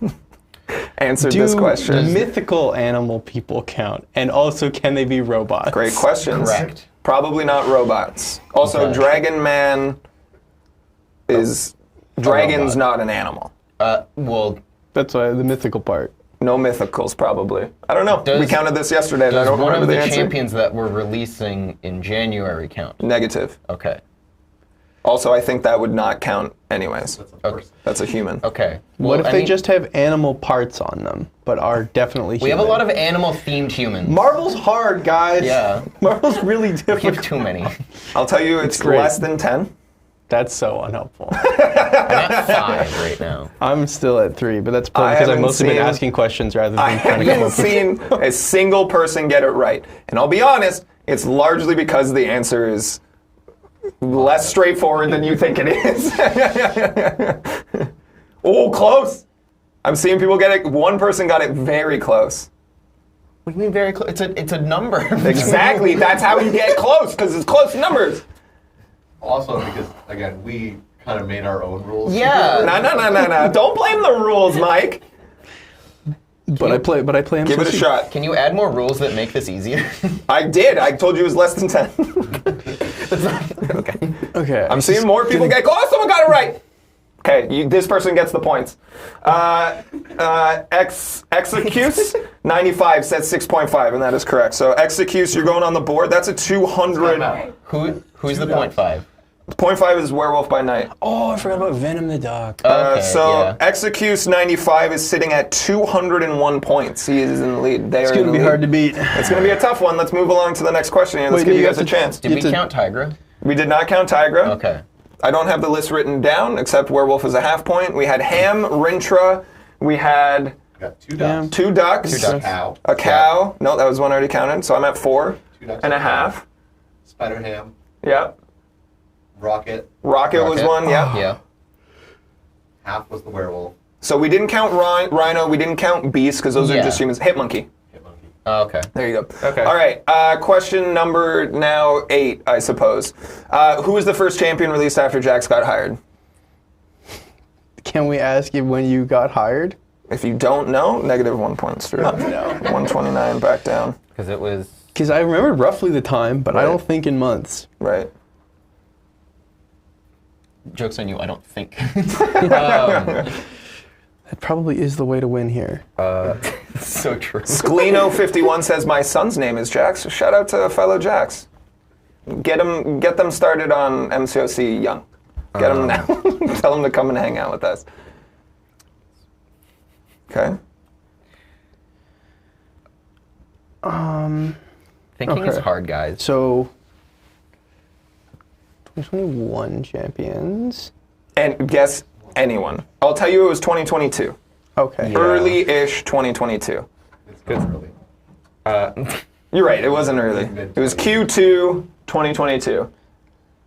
A: answered this question.
C: Do mythical animal people count? And also, can they be robots?
A: Great questions.
B: Correct.
A: Probably not robots. Also,
B: Okay.
A: Dragon Man is... Dragon's
B: robot.
A: not an animal.
B: Well,
C: That's why the mythical part.
A: No mythicals, probably. I don't know. We counted this yesterday, and I
B: does
A: don't
B: one
A: remember
B: of
A: the
B: the
A: answer.
B: champions that we're releasing in January count?
A: Negative.
B: Okay.
A: Also, I think that would not count anyways.
D: That's a person.
A: That's a human.
B: Okay.
C: What
B: Well,
C: if
B: I
C: they
B: mean,
C: just have animal parts on them, but are definitely human?
B: We have a lot of animal-themed humans.
C: Marvel's hard, guys.
B: Yeah.
C: Marvel's really
B: We have
C: difficult.
B: too many.
A: I'll tell you, it's
C: great.
A: less than 10.
C: That's so unhelpful.
B: I'm at 5 right now.
C: I'm still at 3, but that's
A: I
C: probably because I've
A: haven't
C: mostly been
A: seen-
C: asking questions rather
A: I
C: than trying to come
A: haven't
C: up with...
A: seen a single person get it right. And I'll be honest, it's largely because the answer is less straightforward than you think it is. Oh, close. I'm seeing people get it. One person got it very close.
B: What do you mean very close? It's a number.
A: Exactly. That's how you get close, because it's close numbers.
D: Also, because, again, we kind of made our own rules.
B: Yeah.
A: No. Don't blame the rules, Mike.
C: But I play
A: Give it a
C: MCC.
A: shot.
B: Can you add more rules that make this easier?
A: I did. I told you it was less than 10.
C: Okay.
A: I'm seeing more people get. Oh, someone got it right. Okay, this person gets the points. Execuse 95 says 6.5, and that is correct. So Execuse, you're going on the board. That's a 200.
B: Who's the 0.5?
A: 0.5 is Werewolf by Night.
C: Oh, I forgot about Venom the dog.
B: Okay,
A: So
B: yeah.
A: Execuse 95 is sitting at 201 points. He is in the lead.
C: It's going to be hard to beat.
A: It's going to be a tough one. Let's move along to the next question here. Let's
C: Wait,
A: give
C: you
A: you guys a
C: have to-
A: chance.
B: Did we
C: You have to-
B: count Tigra?
A: We did not count Tigra.
B: Okay.
A: I don't have the list written down, except Werewolf is a half point. We had Ham, Rintra. We had
D: Got 2 ducks.
A: 2 ducks.
B: 2 ducks.
D: Cow.
A: A cow. No, that was one already counted. So I'm at 4
D: 2 ducks.
A: and a half.
D: Spider Ham.
A: Yep.
D: Rocket.
A: Rocket was one. Yep.
B: Yeah.
D: Half was the werewolf.
A: So we didn't count Rhino. We didn't count Beast because those are
B: Yeah.
A: just humans. Hitmonkey.
D: Hit monkey.
B: Oh, okay.
A: There you go.
B: Okay.
A: All right. Question number now 8, I suppose. Who was the first champion released after Jax got hired?
C: Can we ask you when you got hired?
A: If you don't know, -1 point, Stuart.
C: Oh, no.
A: 129 back down.
B: Because it was...
C: Because I remember roughly the time, but I
A: Right.
C: don't think in months.
A: Right.
B: Joke's on you, I don't think.
C: That probably is the way to win here.
B: So true.
A: Skleno51 says, my son's name is Jax. Shout out to fellow Jax. Get them started on MCOC young. Get them now. Tell them to come and hang out with us. Okay.
B: Thinking is
C: Okay.
B: hard, guys.
C: So, 2021 champions.
A: And guess anyone. I'll tell you it was 2022.
C: Okay.
B: Yeah.
A: Early-ish 2022.
D: It's not early.
A: You're right, it wasn't early. It was Q2 2022.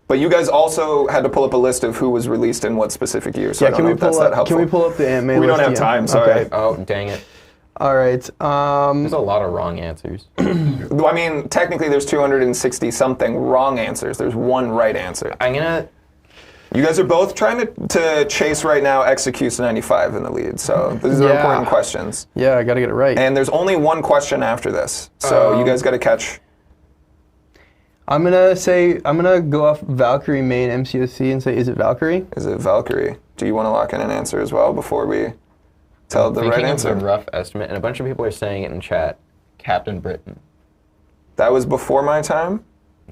A: But you guys also had to pull up a list of who was released in what specific year, so I
C: Yeah,
A: don't
C: can
A: know
C: we
A: if that's
C: pull
A: that
C: up?
A: helpful.
C: Can we pull up the Ant-Man
A: We don't
C: list
A: have
C: again?
A: time, sorry.
C: Okay.
B: Oh, dang it.
C: All right.
B: There's a lot of wrong answers.
A: Well, I mean, technically there's 260 something wrong answers. There's one right answer.
B: I'm gonna...
A: You guys are both trying to chase right now Execute 95 in the lead, so these are
C: Yeah.
A: important questions.
C: Yeah, I got to get it right.
A: And there's only one question after this, so you guys got to catch.
C: I'm gonna go off Valkyrie main MCOC and say, is it Valkyrie?
A: Is it Valkyrie? Do you want to lock in an answer as well before we tell the right
B: Thinking of
A: answer.
B: a rough estimate, and a bunch of people are saying it in chat. Captain Britain.
A: That was before my time.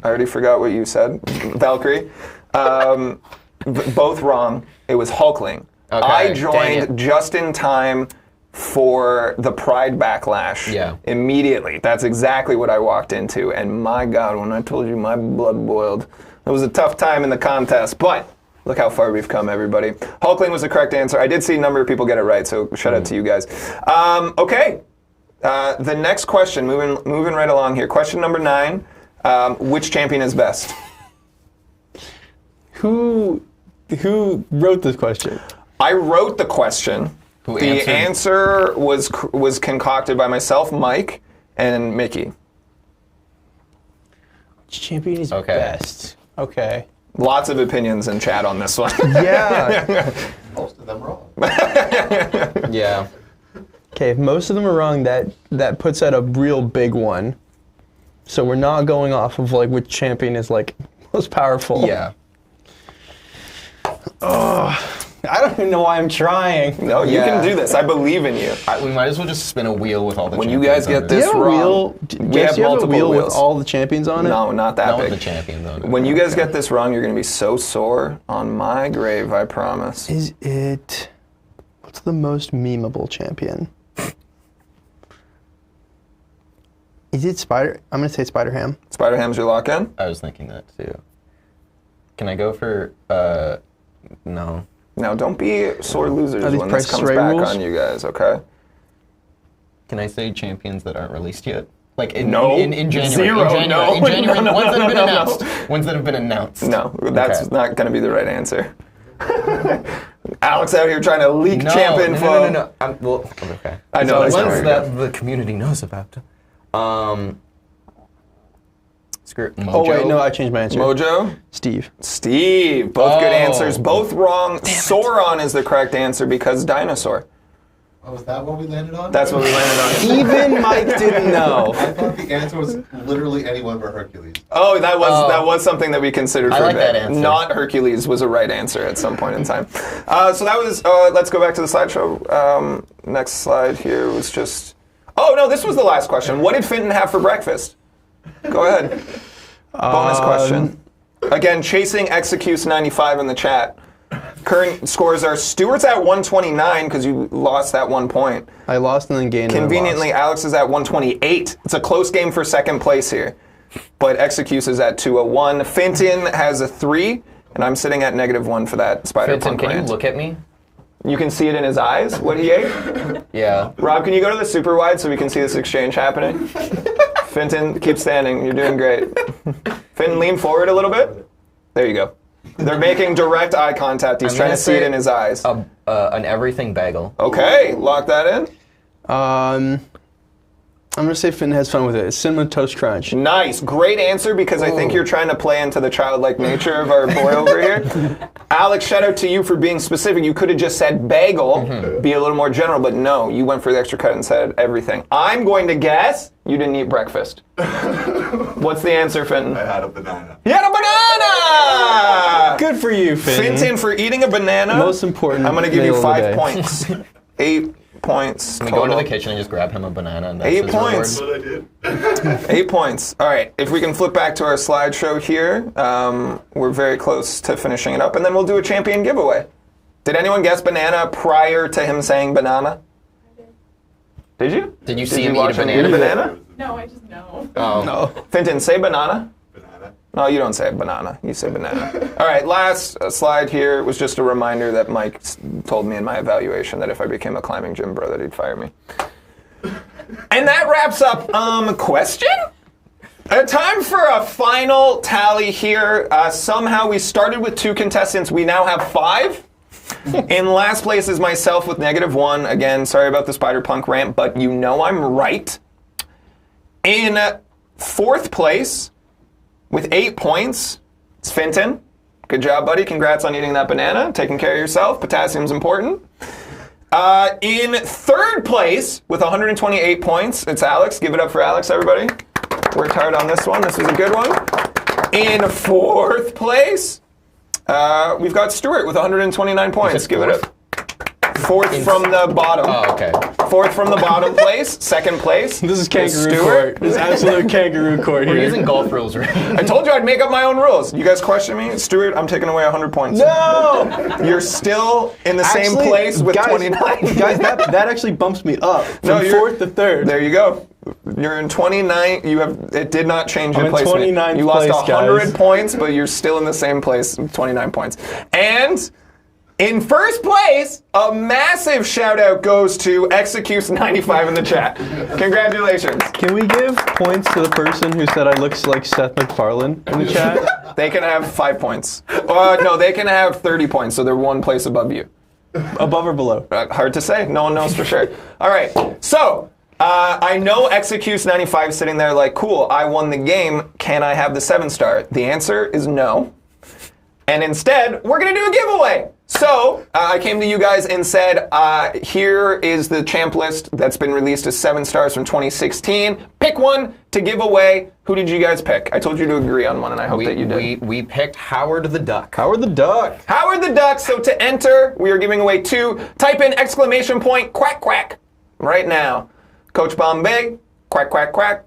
A: I already forgot what you said. Valkyrie. Both wrong. It was Hulkling.
B: Okay,
A: I
B: dang
A: joined
B: it.
A: just in time for the Pride backlash.
B: Yeah.
A: Immediately. That's exactly what I walked into. And my God, when I told you my blood boiled, it was a tough time in the contest. But look how far we've come, everybody. Hulkling was the correct answer. I did see a number of people get it right, so shout out to you guys. Okay. The next question, moving right along here. Question number 9. Which champion is best?
C: Who wrote this question?
A: I wrote the question.
B: Who
A: The
B: answered?
A: answer was concocted by myself, Mike, and Mickey.
C: Champion is
B: Okay.
C: best. Okay.
A: Lots of opinions in chat on this one.
C: Yeah.
D: Most of them wrong.
B: Yeah.
C: Okay, if most of them are wrong, that puts out a real big one. So we're not going off of like which champion is like most powerful.
B: Yeah.
C: I don't even know why I'm trying.
A: No, you
B: Yeah.
A: can do this. I believe in you.
B: We might as well just spin a wheel with all the
A: When you
B: champions
A: guys get
B: on
C: Do
B: it.
C: you
A: this
C: have a
A: wrong.
C: wheel?
A: We have
C: Do you have a
A: multiple
C: wheel
A: wheels.
C: with all the champions on it?
A: No, not that
B: Not with
A: big.
B: the champions on it.
A: When you guys get this wrong, you're going to be so sore on my grave, I promise.
C: Is it? What's the most memeable champion? Is it Spider? I'm gonna say Spider Ham.
A: Spider-Ham's your lock-in?
B: I was thinking that too. Can I go for, no.
A: Now, don't be sore losers
C: Are these
A: when this
C: Price is
A: comes
C: Right
A: back
C: rules?
A: on you guys, okay?
B: Can I say champions that aren't released yet? Like in
A: No.
B: in January.
A: Zero.
B: In January.
A: No.
B: In January.
A: No, no,
B: ones that have been
A: no, no, no.
B: announced. Ones that have been announced.
A: No, that's
B: Okay.
A: not going to be the right answer. Alex out here trying to leak champ info.
B: No. Well, okay.
A: I know,
B: So
A: that's
B: ones
A: not very
B: that the community knows about. Screw it. Mojo.
C: Oh wait, no, I changed my answer.
A: Mojo?
C: Steve.
A: Steve. Both good
B: Oh.
A: answers. Both wrong. Sauron is the correct answer because dinosaur.
D: Oh, is that what we landed on?
A: That's what we landed on.
C: Even Mike didn't know.
D: I thought the answer was literally anyone but Hercules.
A: Oh, that was something that we considered
B: I
A: for
B: like
A: a bit.
B: that answer.
A: Not Hercules was a right answer at some point in time. So that was. Let's go back to the slideshow. Next slide here was just. Oh no, this was the last question. What did Finton have for breakfast? Go ahead. Bonus question. Again, chasing Execuse 95 in the chat. Current scores are Stuart's at 129 because you lost that 1 point.
C: I lost and then gained. and then
A: Conveniently,
C: lost.
A: Alex is at 128. It's a close game for second place here. But Execuse is at 201. Finton has a 3, and I'm sitting at -1 for that Spider
B: Finton,
A: Punk
B: can you
A: rant.
B: look at me?
A: You can see it in his eyes, what he ate.
B: Yeah.
A: Rob, can you go to the super wide so we can see this exchange happening? Finton, keep standing. You're doing great. Finton, lean forward a little bit. There you go. They're making direct eye contact. He's
B: I'm
A: trying to
B: gonna
A: see it
B: say
A: in his eyes.
B: An everything bagel.
A: Okay, lock that in.
C: I'm gonna say Finn has fun with it. It's Cinnamon Toast Crunch.
A: Nice. Great answer because I think you're trying to play into the childlike nature of our boy over here. Alex, shout out to you for being specific. You could have just said bagel, be a little more general, but no, you went for the extra cut and said everything. I'm going to guess you didn't eat breakfast. What's the answer, Finton?
D: I had a banana.
A: You had a banana!
C: Good for you, Finn.
A: Finton, for eating a banana.
C: Most important
A: I'm going to give you
C: meal of the
A: 5
C: day.
A: points. 8 points.
B: Can we go into
A: total.
B: the kitchen and just grab him a banana? And that's
A: 8
B: his
A: points.
B: reward?
D: That's what I did.
A: 8 points. All right, if we can flip back to our slideshow here, we're very close to finishing it up, and then we'll do a champion giveaway. Did anyone guess banana prior to him saying banana? Did you?
B: Did you see him
A: watch
B: eat a
A: him
B: banana?
E: No, I just know.
B: Oh.
C: No.
A: Finton, say banana.
D: Banana.
A: No, you don't say banana. You say banana. All right, last slide here was just a reminder that Mike told me in my evaluation that if I became a climbing gym bro, that he'd fire me. And that wraps up question? Time for a final tally here. Somehow we started with 2 contestants. We now have 5. In last place is myself with -1. Again, sorry about the Spider-Punk rant, but you know I'm right. In 4th place, with 8 points, it's Finton. Good job, buddy. Congrats on eating that banana, taking care of yourself. Potassium's important. In 3rd place, with 128 points, it's Alex. Give it up for Alex, everybody. Worked hard on this one. This was a good one. In 4th place, we've got Stuart with 129 points. Give it up. Fourth from the bottom.
B: Oh, okay.
A: Fourth from the bottom place. Second place.
C: This is kangaroo
A: Stuart.
C: court. This is absolute kangaroo court
B: We're
C: here.
B: using golf rules, right?
A: I told you I'd make up my own rules. You guys question me? Stuart, I'm taking away 100 points.
C: No!
A: You're still in the same
C: Actually,
A: place with
C: guys,
A: 29.
C: Guys, that actually bumps me up from
A: you're-
C: fourth to third.
A: There you go. You're in 29. It did not change your
C: I'm in
A: placement.
C: 29th
A: You lost
C: place,
A: 100
C: guys.
A: points, but you're still in the same place, 29 points. And in first place, a massive shout out goes to Executes95 in the chat. Congratulations.
C: Can we give points to the person who said I look like Seth MacFarlane in the chat?
A: They can have 5 points. No, they can have 30 points, so they're one place above you.
C: Above or below?
A: Hard to say. No one knows for sure. All right. So, I know Executes95 is sitting there like, cool, I won the game. Can I have the 7-star? The answer is no. And instead, we're going to do a giveaway. So, I came to you guys and said, here is the champ list that's been released as 7 stars from 2016. Pick one to give away. Who did you guys pick? I told you to agree on one, and I hope that you did.
B: We picked Howard the Duck.
C: Howard the Duck.
A: Howard the Duck. So to enter, we are giving away 2. Type in exclamation point quack quack right now. Coach Bombay, quack quack quack,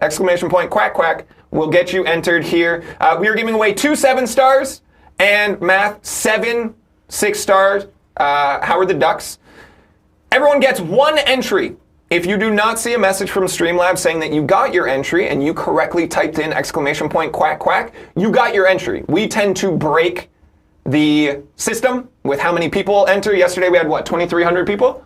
A: exclamation point quack quack will get you entered here. We are giving away 2 7-stars and math 7 6-stars. Howard the Ducks. Everyone gets 1 entry. If you do not see a message from Streamlabs saying that you got your entry and you correctly typed in exclamation point quack quack, you got your entry. We tend to break the system with how many people enter. Yesterday we had, 2,300 people?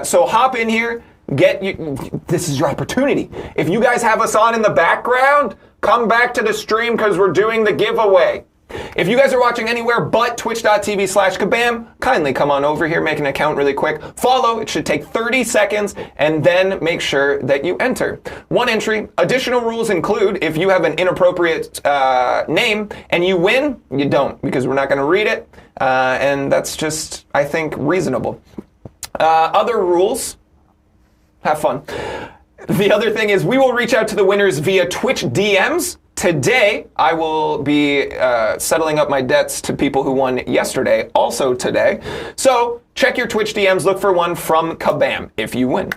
A: So hop in here. This is your opportunity. If you guys have us on in the background, come back to the stream because we're doing the giveaway. If you guys are watching anywhere but twitch.tv/kabam, kindly come on over here, make an account really quick. Follow, it should take 30 seconds, and then make sure that you enter. 1 entry. Additional rules include if you have an inappropriate name and you win, you don't, because we're not going to read it. And that's just, I think, reasonable. Other rules. Have fun. The other thing is we will reach out to the winners via Twitch DMs. Today, I will be settling up my debts to people who won yesterday, also today. So check your Twitch DMs, look for one from Kabam if you win.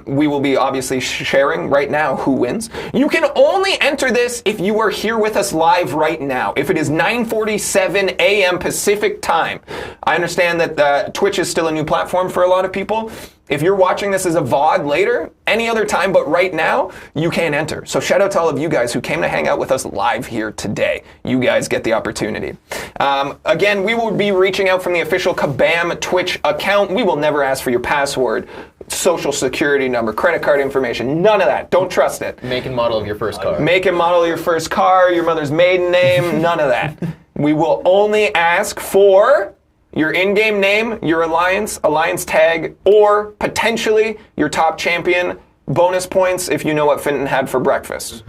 A: We will be obviously sharing right now who wins. You can only enter this if you are here with us live right now. If it is 9:47 a.m. Pacific time. I understand that Twitch is still a new platform for a lot of people. If you're watching this as a VOD later, any other time but right now, you can enter. So shout out to all of you guys who came to hang out with us live here today. You guys get the opportunity. Again, we will be reaching out from the official Kabam Twitch account. We will never ask for your password, social security number, credit card information, none of that. Don't trust it.
B: Make and model of your first car.
A: Make and model of your first car, your mother's maiden name, none of that. We will only ask for your in-game name, your alliance tag, or potentially your top champion, bonus points if you know what Finton had for breakfast.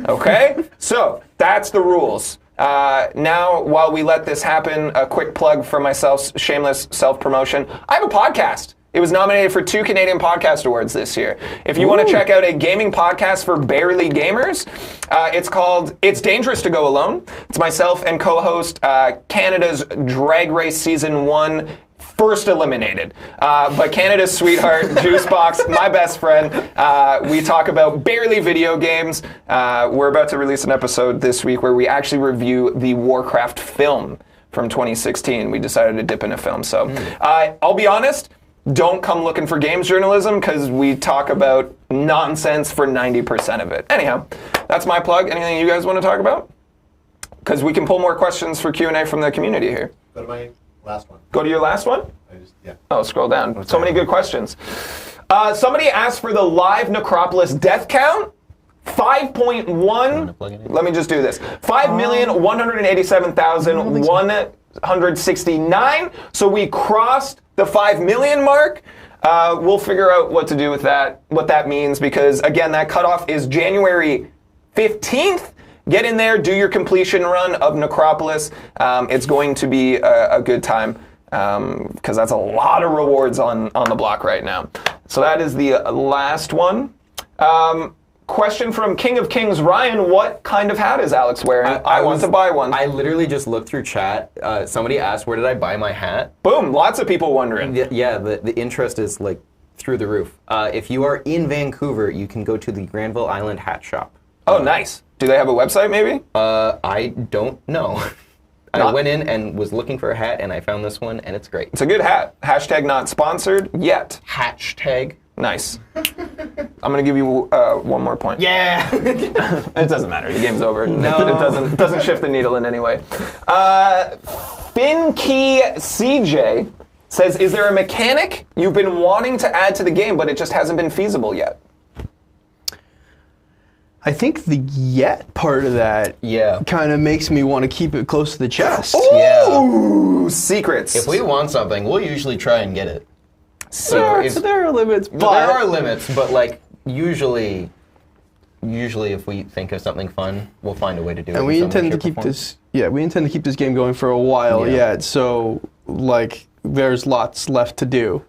A: Okay? So, that's the rules. Now, while we let this happen, a quick plug for myself, shameless self-promotion. I have a podcast. It was nominated for 2 Canadian Podcast Awards this year. If you want to check out a gaming podcast for barely gamers, it's called It's Dangerous to Go Alone. It's myself and co-host Canada's Drag Race Season 1 first eliminated. But Canada's sweetheart, Juicebox, my best friend. We talk about barely video games. We're about to release an episode this week where we actually review the Warcraft film from 2016. We decided to dip into film. So I'll be honest, don't come looking for games journalism because we talk about nonsense for 90% of it. Anyhow, that's my plug. Anything you guys want to talk about? Because we can pull more questions for Q&A from the community here.
D: Go to my last one.
A: Go to your last one?
D: Yeah.
A: Oh, scroll down. So many good questions. Somebody asked for the live Necropolis death count. 5.1. Let me just do this. 5,187,169. So we crossed the 5 million mark. We'll figure out what to do with that, what that means, because again, that cutoff is January 15th. Get in there, do your completion run of Necropolis. It's going to be a good time because that's a lot of rewards on the block right now. So that is the last one. question from King of Kings Ryan: what kind of hat is Alex wearing? I want to buy one.
B: I literally just looked through chat. Somebody asked, where did I buy my hat?
A: Boom! Lots of people wondering.
B: Yeah, the interest is like through the roof. If you are in Vancouver, you can go to the Granville Island Hat Shop.
A: Oh, nice. Do they have a website, maybe?
B: I don't know. I went in and was looking for a hat, and I found this one, and it's great.
A: It's a good hat. Hashtag not sponsored yet.
B: Hashtag.
A: Nice. I'm going to give you one more point.
B: Yeah!
A: It doesn't matter. The game's over.
B: No.
A: It doesn't shift the needle in any way. Finkey CJ says, is there a mechanic you've been wanting to add to the game, but it just hasn't been feasible yet?
C: I think the yet part of that kind of makes me want to keep it close to the chest.
A: Ooh, secrets.
B: If we want something, we'll usually try and get it.
C: So there are limits, but
B: there are limits, but like usually if we think of something fun, we'll find a way to do it.
C: And we intend to keep this. Yeah, we intend to keep this game going for a while yet. So like, there's lots left to do.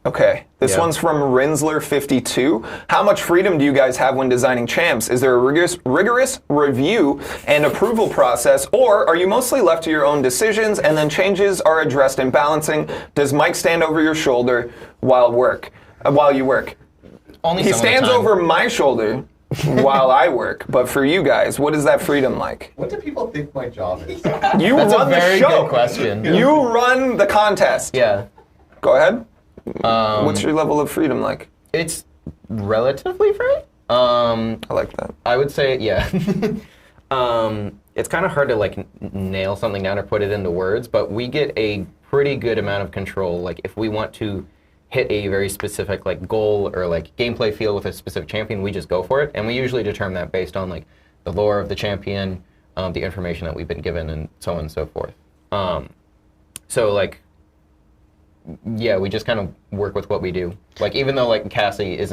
A: Okay, this one's from Rinsler52. How much freedom do you guys have when designing champs? Is there a rigorous review and approval process, or are you mostly left to your own decisions and then changes are addressed in balancing? Does Mike stand over your shoulder while you work?
B: Only
A: he stands over my shoulder while I work, but for you guys, what is that freedom like?
D: What do people think my job is?
A: You
B: That's
A: run
B: a very
A: the show.
B: good question.
A: You run the contest.
B: Yeah.
A: Go ahead. What's your level of freedom like?
B: It's relatively free. I
A: like that.
B: I would say, yeah. It's kind of hard to like nail something down or put it into words, but we get a pretty good amount of control. Like if we want to hit a very specific like goal or like gameplay feel with a specific champion, we just go for it, and we usually determine that based on like the lore of the champion, the information that we've been given, and so on and so forth. So like. Yeah, we just kind of work with what we do. Like, even though like Cassie is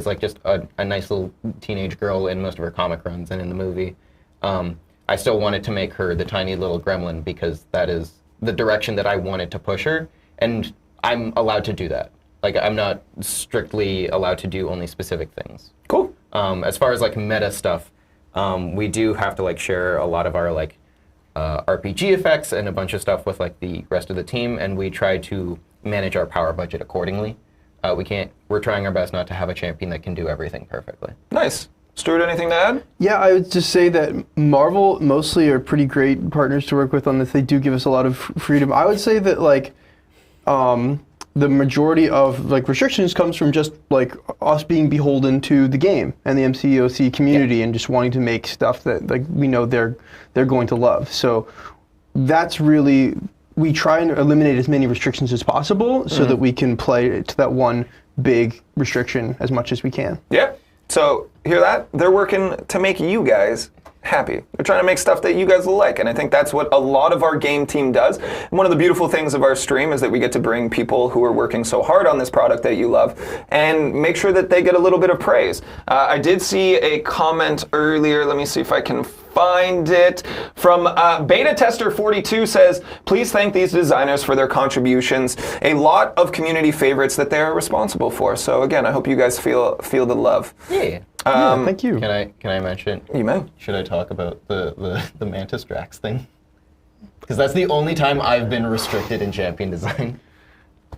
B: like just a nice little teenage girl in most of her comic runs and in the movie, I still wanted to make her the tiny little gremlin because that is the direction that I wanted to push her, and I'm allowed to do that. Like, I'm not strictly allowed to do only specific things.
A: Cool.
B: As far as like meta stuff, we do have to like share a lot of our like RPG effects and a bunch of stuff with like the rest of the team, and we try to manage our power budget accordingly. We're trying our best not to have a champion that can do everything perfectly.
A: Nice. Stuart, anything to add?
C: Yeah, I would just say that Marvel mostly are pretty great partners to work with on this. They do give us a lot of freedom. I would say that like the majority of like restrictions comes from just like us being beholden to the game and the MCOC community and just wanting to make stuff that like we know they're going to love. So that's really, we try and eliminate as many restrictions as possible so that we can play to that one big restriction as much as we can.
A: Yeah. So hear that? They're working to make you guys happy. They're trying to make stuff that you guys will like, and I think that's what a lot of our game team does. And one of the beautiful things of our stream is that we get to bring people who are working so hard on this product that you love and make sure that they get a little bit of praise. I did see a comment earlier. Let me see if I can find it. From Beta Tester 42 says, please thank these designers for their contributions. A lot of community favorites that they are responsible for. So again, I hope you guys feel the love.
B: Yeah.
C: Thank you.
B: Can I mention?
A: You may.
B: Should I talk about the Mantis Drax thing? Because that's the only time I've been restricted in champion design.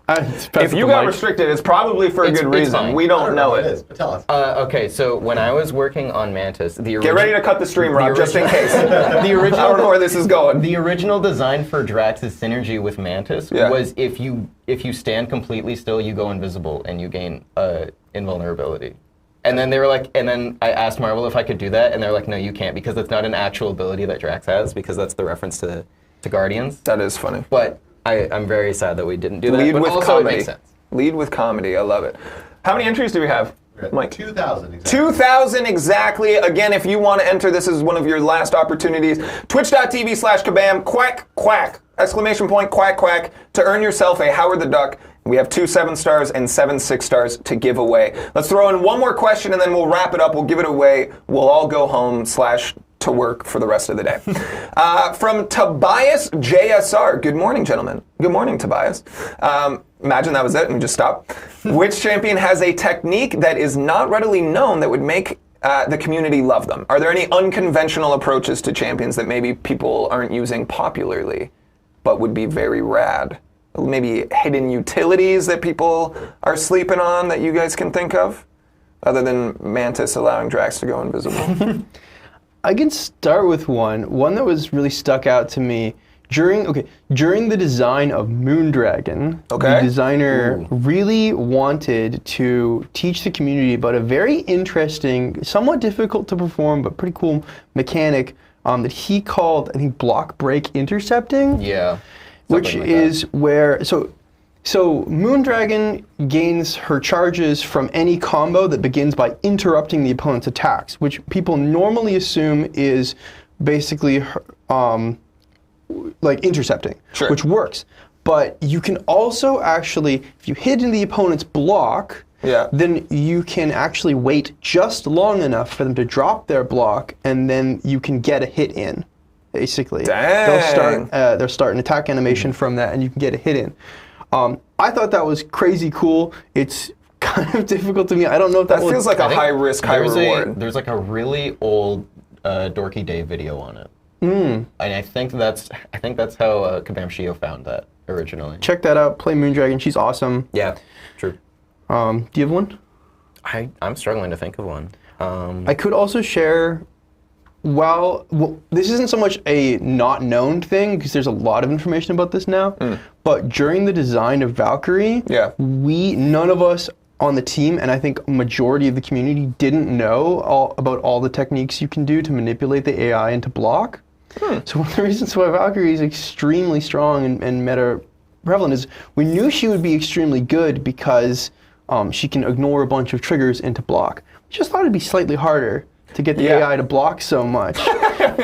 A: If you got restricted, it's probably for a good reason.
B: Fine.
A: We don't know it.
D: Is, but tell us.
B: Okay, so when I was working on Mantis,
A: Get ready to cut the stream, Rob, just in case.
B: The original,
A: I don't know where this is going.
B: The original design for Drax's synergy with Mantis was if you stand completely still, you go invisible and you gain invulnerability. And then they were like, and then I asked Marvel if I could do that, and they're like, no, you can't, because it's not an actual ability that Drax has, because that's the reference to Guardians.
A: That is funny.
B: But I'm very sad that we didn't do that.
A: Lead
B: but
A: with
B: also
A: comedy.
B: It makes sense.
A: Lead with comedy. I love it. How many entries do we have, Mike?
D: 2,000 exactly.
A: 2,000 exactly. Again, if you want to enter, this is one of your last opportunities. Twitch.tv/kabam, quack, quack, exclamation point, quack, quack, to earn yourself a Howard the Duck. We have 2 7-stars and 7 6-stars to give away. Let's throw in one more question and then we'll wrap it up. We'll give it away. We'll all go home / to work for the rest of the day. From Tobias JSR. Good morning, gentlemen. Good morning, Tobias. imagine that was it and we just stop. Which champion has a technique that is not readily known that would make the community love them? Are there any unconventional approaches to champions that maybe people aren't using popularly, but would be very rad? Maybe hidden utilities that people are sleeping on that you guys can think of? Other than Mantis allowing Drax to go invisible.
C: I can start with one that was really stuck out to me. During the design of Moondragon, the designer really wanted to teach the community about a very interesting, somewhat difficult to perform, but pretty cool mechanic that he called, I think, block break intercepting.
B: Yeah.
C: Which is where, so Moondragon gains her charges from any combo that begins by interrupting the opponent's attacks, which people normally assume is basically like intercepting, which works. But you can also actually, if you hit in the opponent's block, then you can actually wait just long enough for them to drop their block, and then you can get a hit in. Basically, they'll start an attack animation from that, and you can get a hit in. I thought that was crazy cool. It's kind of difficult to me. I don't know if that
A: feels like a high risk, high reward.
B: There's like a really old Dorky Day video on it, and I think that's how Kabam Shio found that originally.
C: Check that out. Play Moondragon. She's awesome.
B: Yeah, true.
C: Do you have one?
B: I'm struggling to think of one.
C: I could also share. Well, this isn't so much a not known thing because there's a lot of information about this now. But during the design of Valkyrie, none of us on the team, and I think a majority of the community, didn't know about all the techniques you can do to manipulate the AI into block. So one of the reasons why Valkyrie is extremely strong and meta prevalent is we knew she would be extremely good because she can ignore a bunch of triggers into block. We just thought it'd be slightly harder to get the AI to block so much.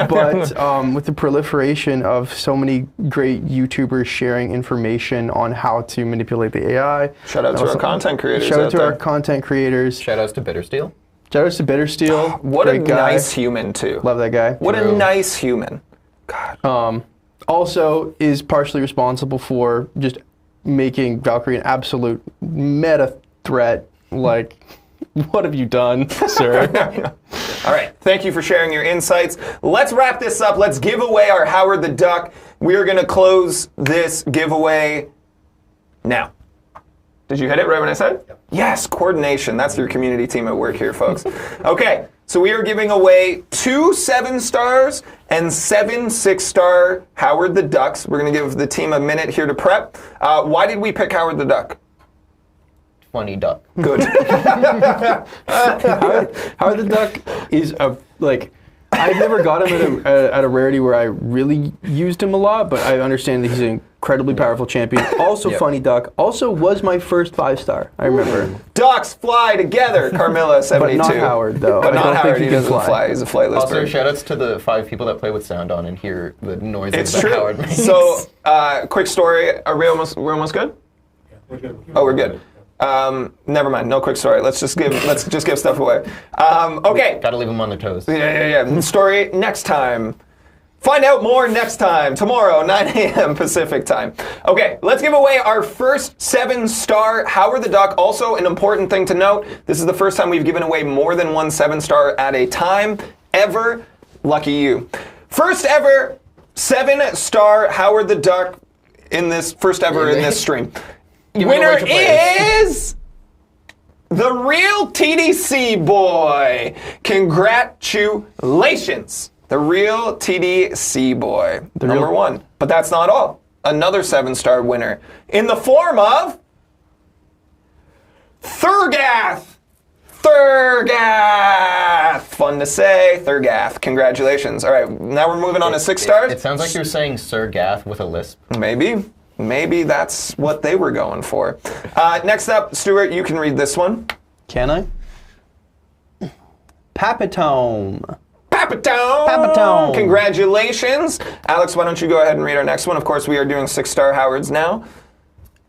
C: But with the proliferation of so many great YouTubers sharing information on how to manipulate the AI.
A: Shout out to our content creators.
C: Shout out to our content creators.
B: Shout outs to Bittersteel.
C: Shout outs to Bittersteel.
A: What a nice human, too.
C: Love that guy.
A: What a nice human. God.
C: Also is partially responsible for just making Valkyrie an absolute meta threat. Like, what have you done, sir?
A: All right, thank you for sharing your insights. Let's wrap this up. Let's give away our Howard the Duck. We are going to close this giveaway now. Did you hit it right when I said? Yep. Yes, coordination. That's your community team at work here, folks. Okay, so we are giving away 2 7-stars and 7 6-star Howard the Ducks. We're going to give the team a minute here to prep. Why did we pick Howard the Duck?
B: Funny duck.
A: Good.
C: Howard the Duck is I've never got him at a rarity where I really used him a lot, but I understand that he's an incredibly powerful champion. Also funny duck. Also was my first 5-star, I remember.
A: Ducks fly together, Carmilla 72.
C: But not Howard, though.
A: But not Howard, he doesn't
C: fly.
A: fly. He's a flightless
B: Also,
A: bird.
B: shoutouts to the 5 people that play with sound on and hear the noises
A: It's
B: that
A: true.
B: Howard makes.
A: So, quick story. Are we almost? We're almost good?
D: Yeah, we're good.
A: Oh, we're good. Never mind. No quick story. Let's just give stuff away. Okay.
B: Gotta leave them on their toes.
A: Yeah. Story next time. Find out more next time. Tomorrow, 9 a.m. Pacific time. Okay, let's give away our first 7-star Howard the Duck. Also, an important thing to note, this is the first time we've given away more than 1 7-star at a time, ever. Lucky you. First ever 7-star Howard the Duck in this, first ever in this stream. Winner is the real TDC boy. Congratulations. The real TDC boy. Number 1. But that's not all. Another 7-star winner in the form of Thurgath. Fun to say. Thurgath. Congratulations. All right, now we're moving on to 6 stars.
B: It sounds like you're saying Sir Gath with a lisp.
A: Maybe that's what they were going for. Next up, Stuart, you can read this one.
C: Can I? Papatome.
A: Papatone! Congratulations. Alex, why don't you go ahead and read our next one? Of course, we are doing 6-star Howards now.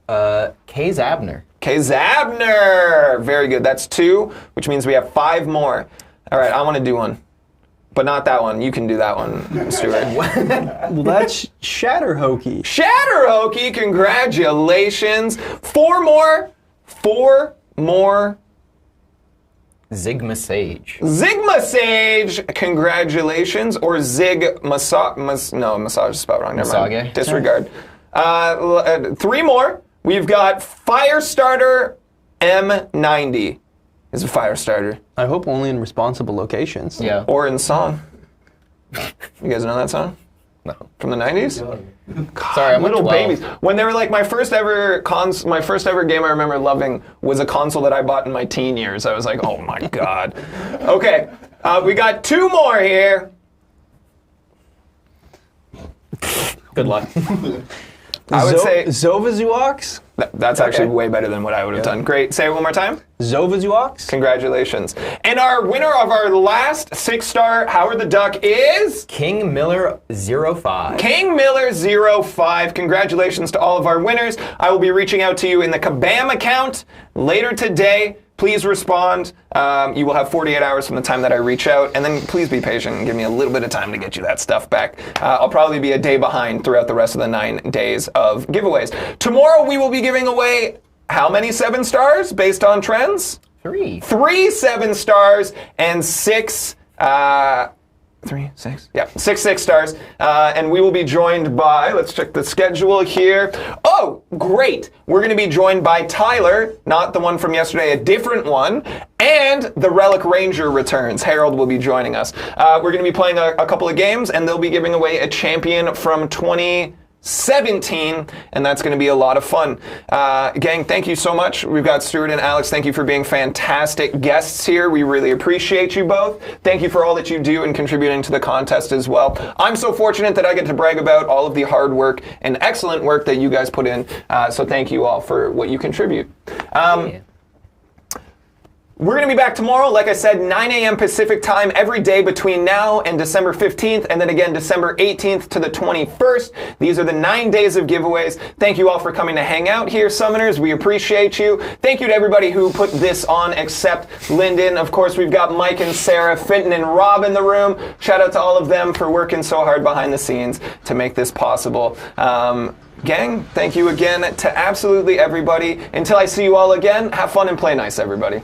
B: Kay Zabner.
A: Kay Zabner! Very good. That's 2, which means we have 5 more. All right, I want to do one. but not that one. You can do that one, Stuart.
C: Well, that's Shatterhokey.
A: Shatterhokey, congratulations. 4 more.
B: Zigma Sage.
A: Zigma Sage, congratulations. Or Zig Massage. No, massage is spelled wrong. Never mind.
B: Masage.
A: Disregard. 3 more. We've got Firestarter M90. Is a Firestarter.
C: I hope only in responsible locations.
B: Yeah.
A: Or in song. You guys know that song?
B: No.
A: From the 90s?
B: Sorry, I'm
A: Little
B: 12.
A: babies. When they were like my first ever game I remember loving was a console that I bought in my teen years. I was like, oh my god. Okay, we got 2 more here.
B: Good luck.
A: I would say
C: Zovazuox?
A: that's actually way better than what I would have done. Great. Say it one more time.
C: Zovazuox?
A: Congratulations. And our winner of our last 6-star Howard the Duck is
B: King Miller 05.
A: King Miller 05. Congratulations to all of our winners. I will be reaching out to you in the Kabam account later today. Please respond. You will have 48 hours from the time that I reach out, and then please be patient and give me a little bit of time to get you that stuff back. I'll probably be a day behind throughout the rest of the 9 days of giveaways. Tomorrow we will be giving away how many 7 stars based on trends?
B: 3.
A: 3 7 stars and 6 3, 6? Yeah, 6 stars. And we will be joined by, let's check the schedule here. Oh, great. We're going to be joined by Tyler, not the one from yesterday, a different one. And the Relic Ranger returns. Harold will be joining us. We're going to be playing a couple of games, and they'll be giving away a champion from 2017, and that's going to be a lot of fun. Gang, thank you so much. We've got Stuart and Alex. Thank you for being fantastic guests here. We really appreciate you both. Thank you for all that you do and contributing to the contest as well. I'm so fortunate that I get to brag about all of the hard work and excellent work that you guys put in. So thank you all for what you contribute. We're going to be back tomorrow, like I said, 9 a.m. Pacific time every day between now and December 15th, and then again December 18th to the 21st. These are the 9 days of giveaways. Thank you all for coming to hang out here, Summoners. We appreciate you. Thank you to everybody who put this on except Lyndon. Of course, we've got Mike and Sarah, Finton and Rob in the room. Shout out to all of them for working so hard behind the scenes to make this possible. Gang, thank you again to absolutely everybody. Until I see you all again, have fun and play nice, everybody.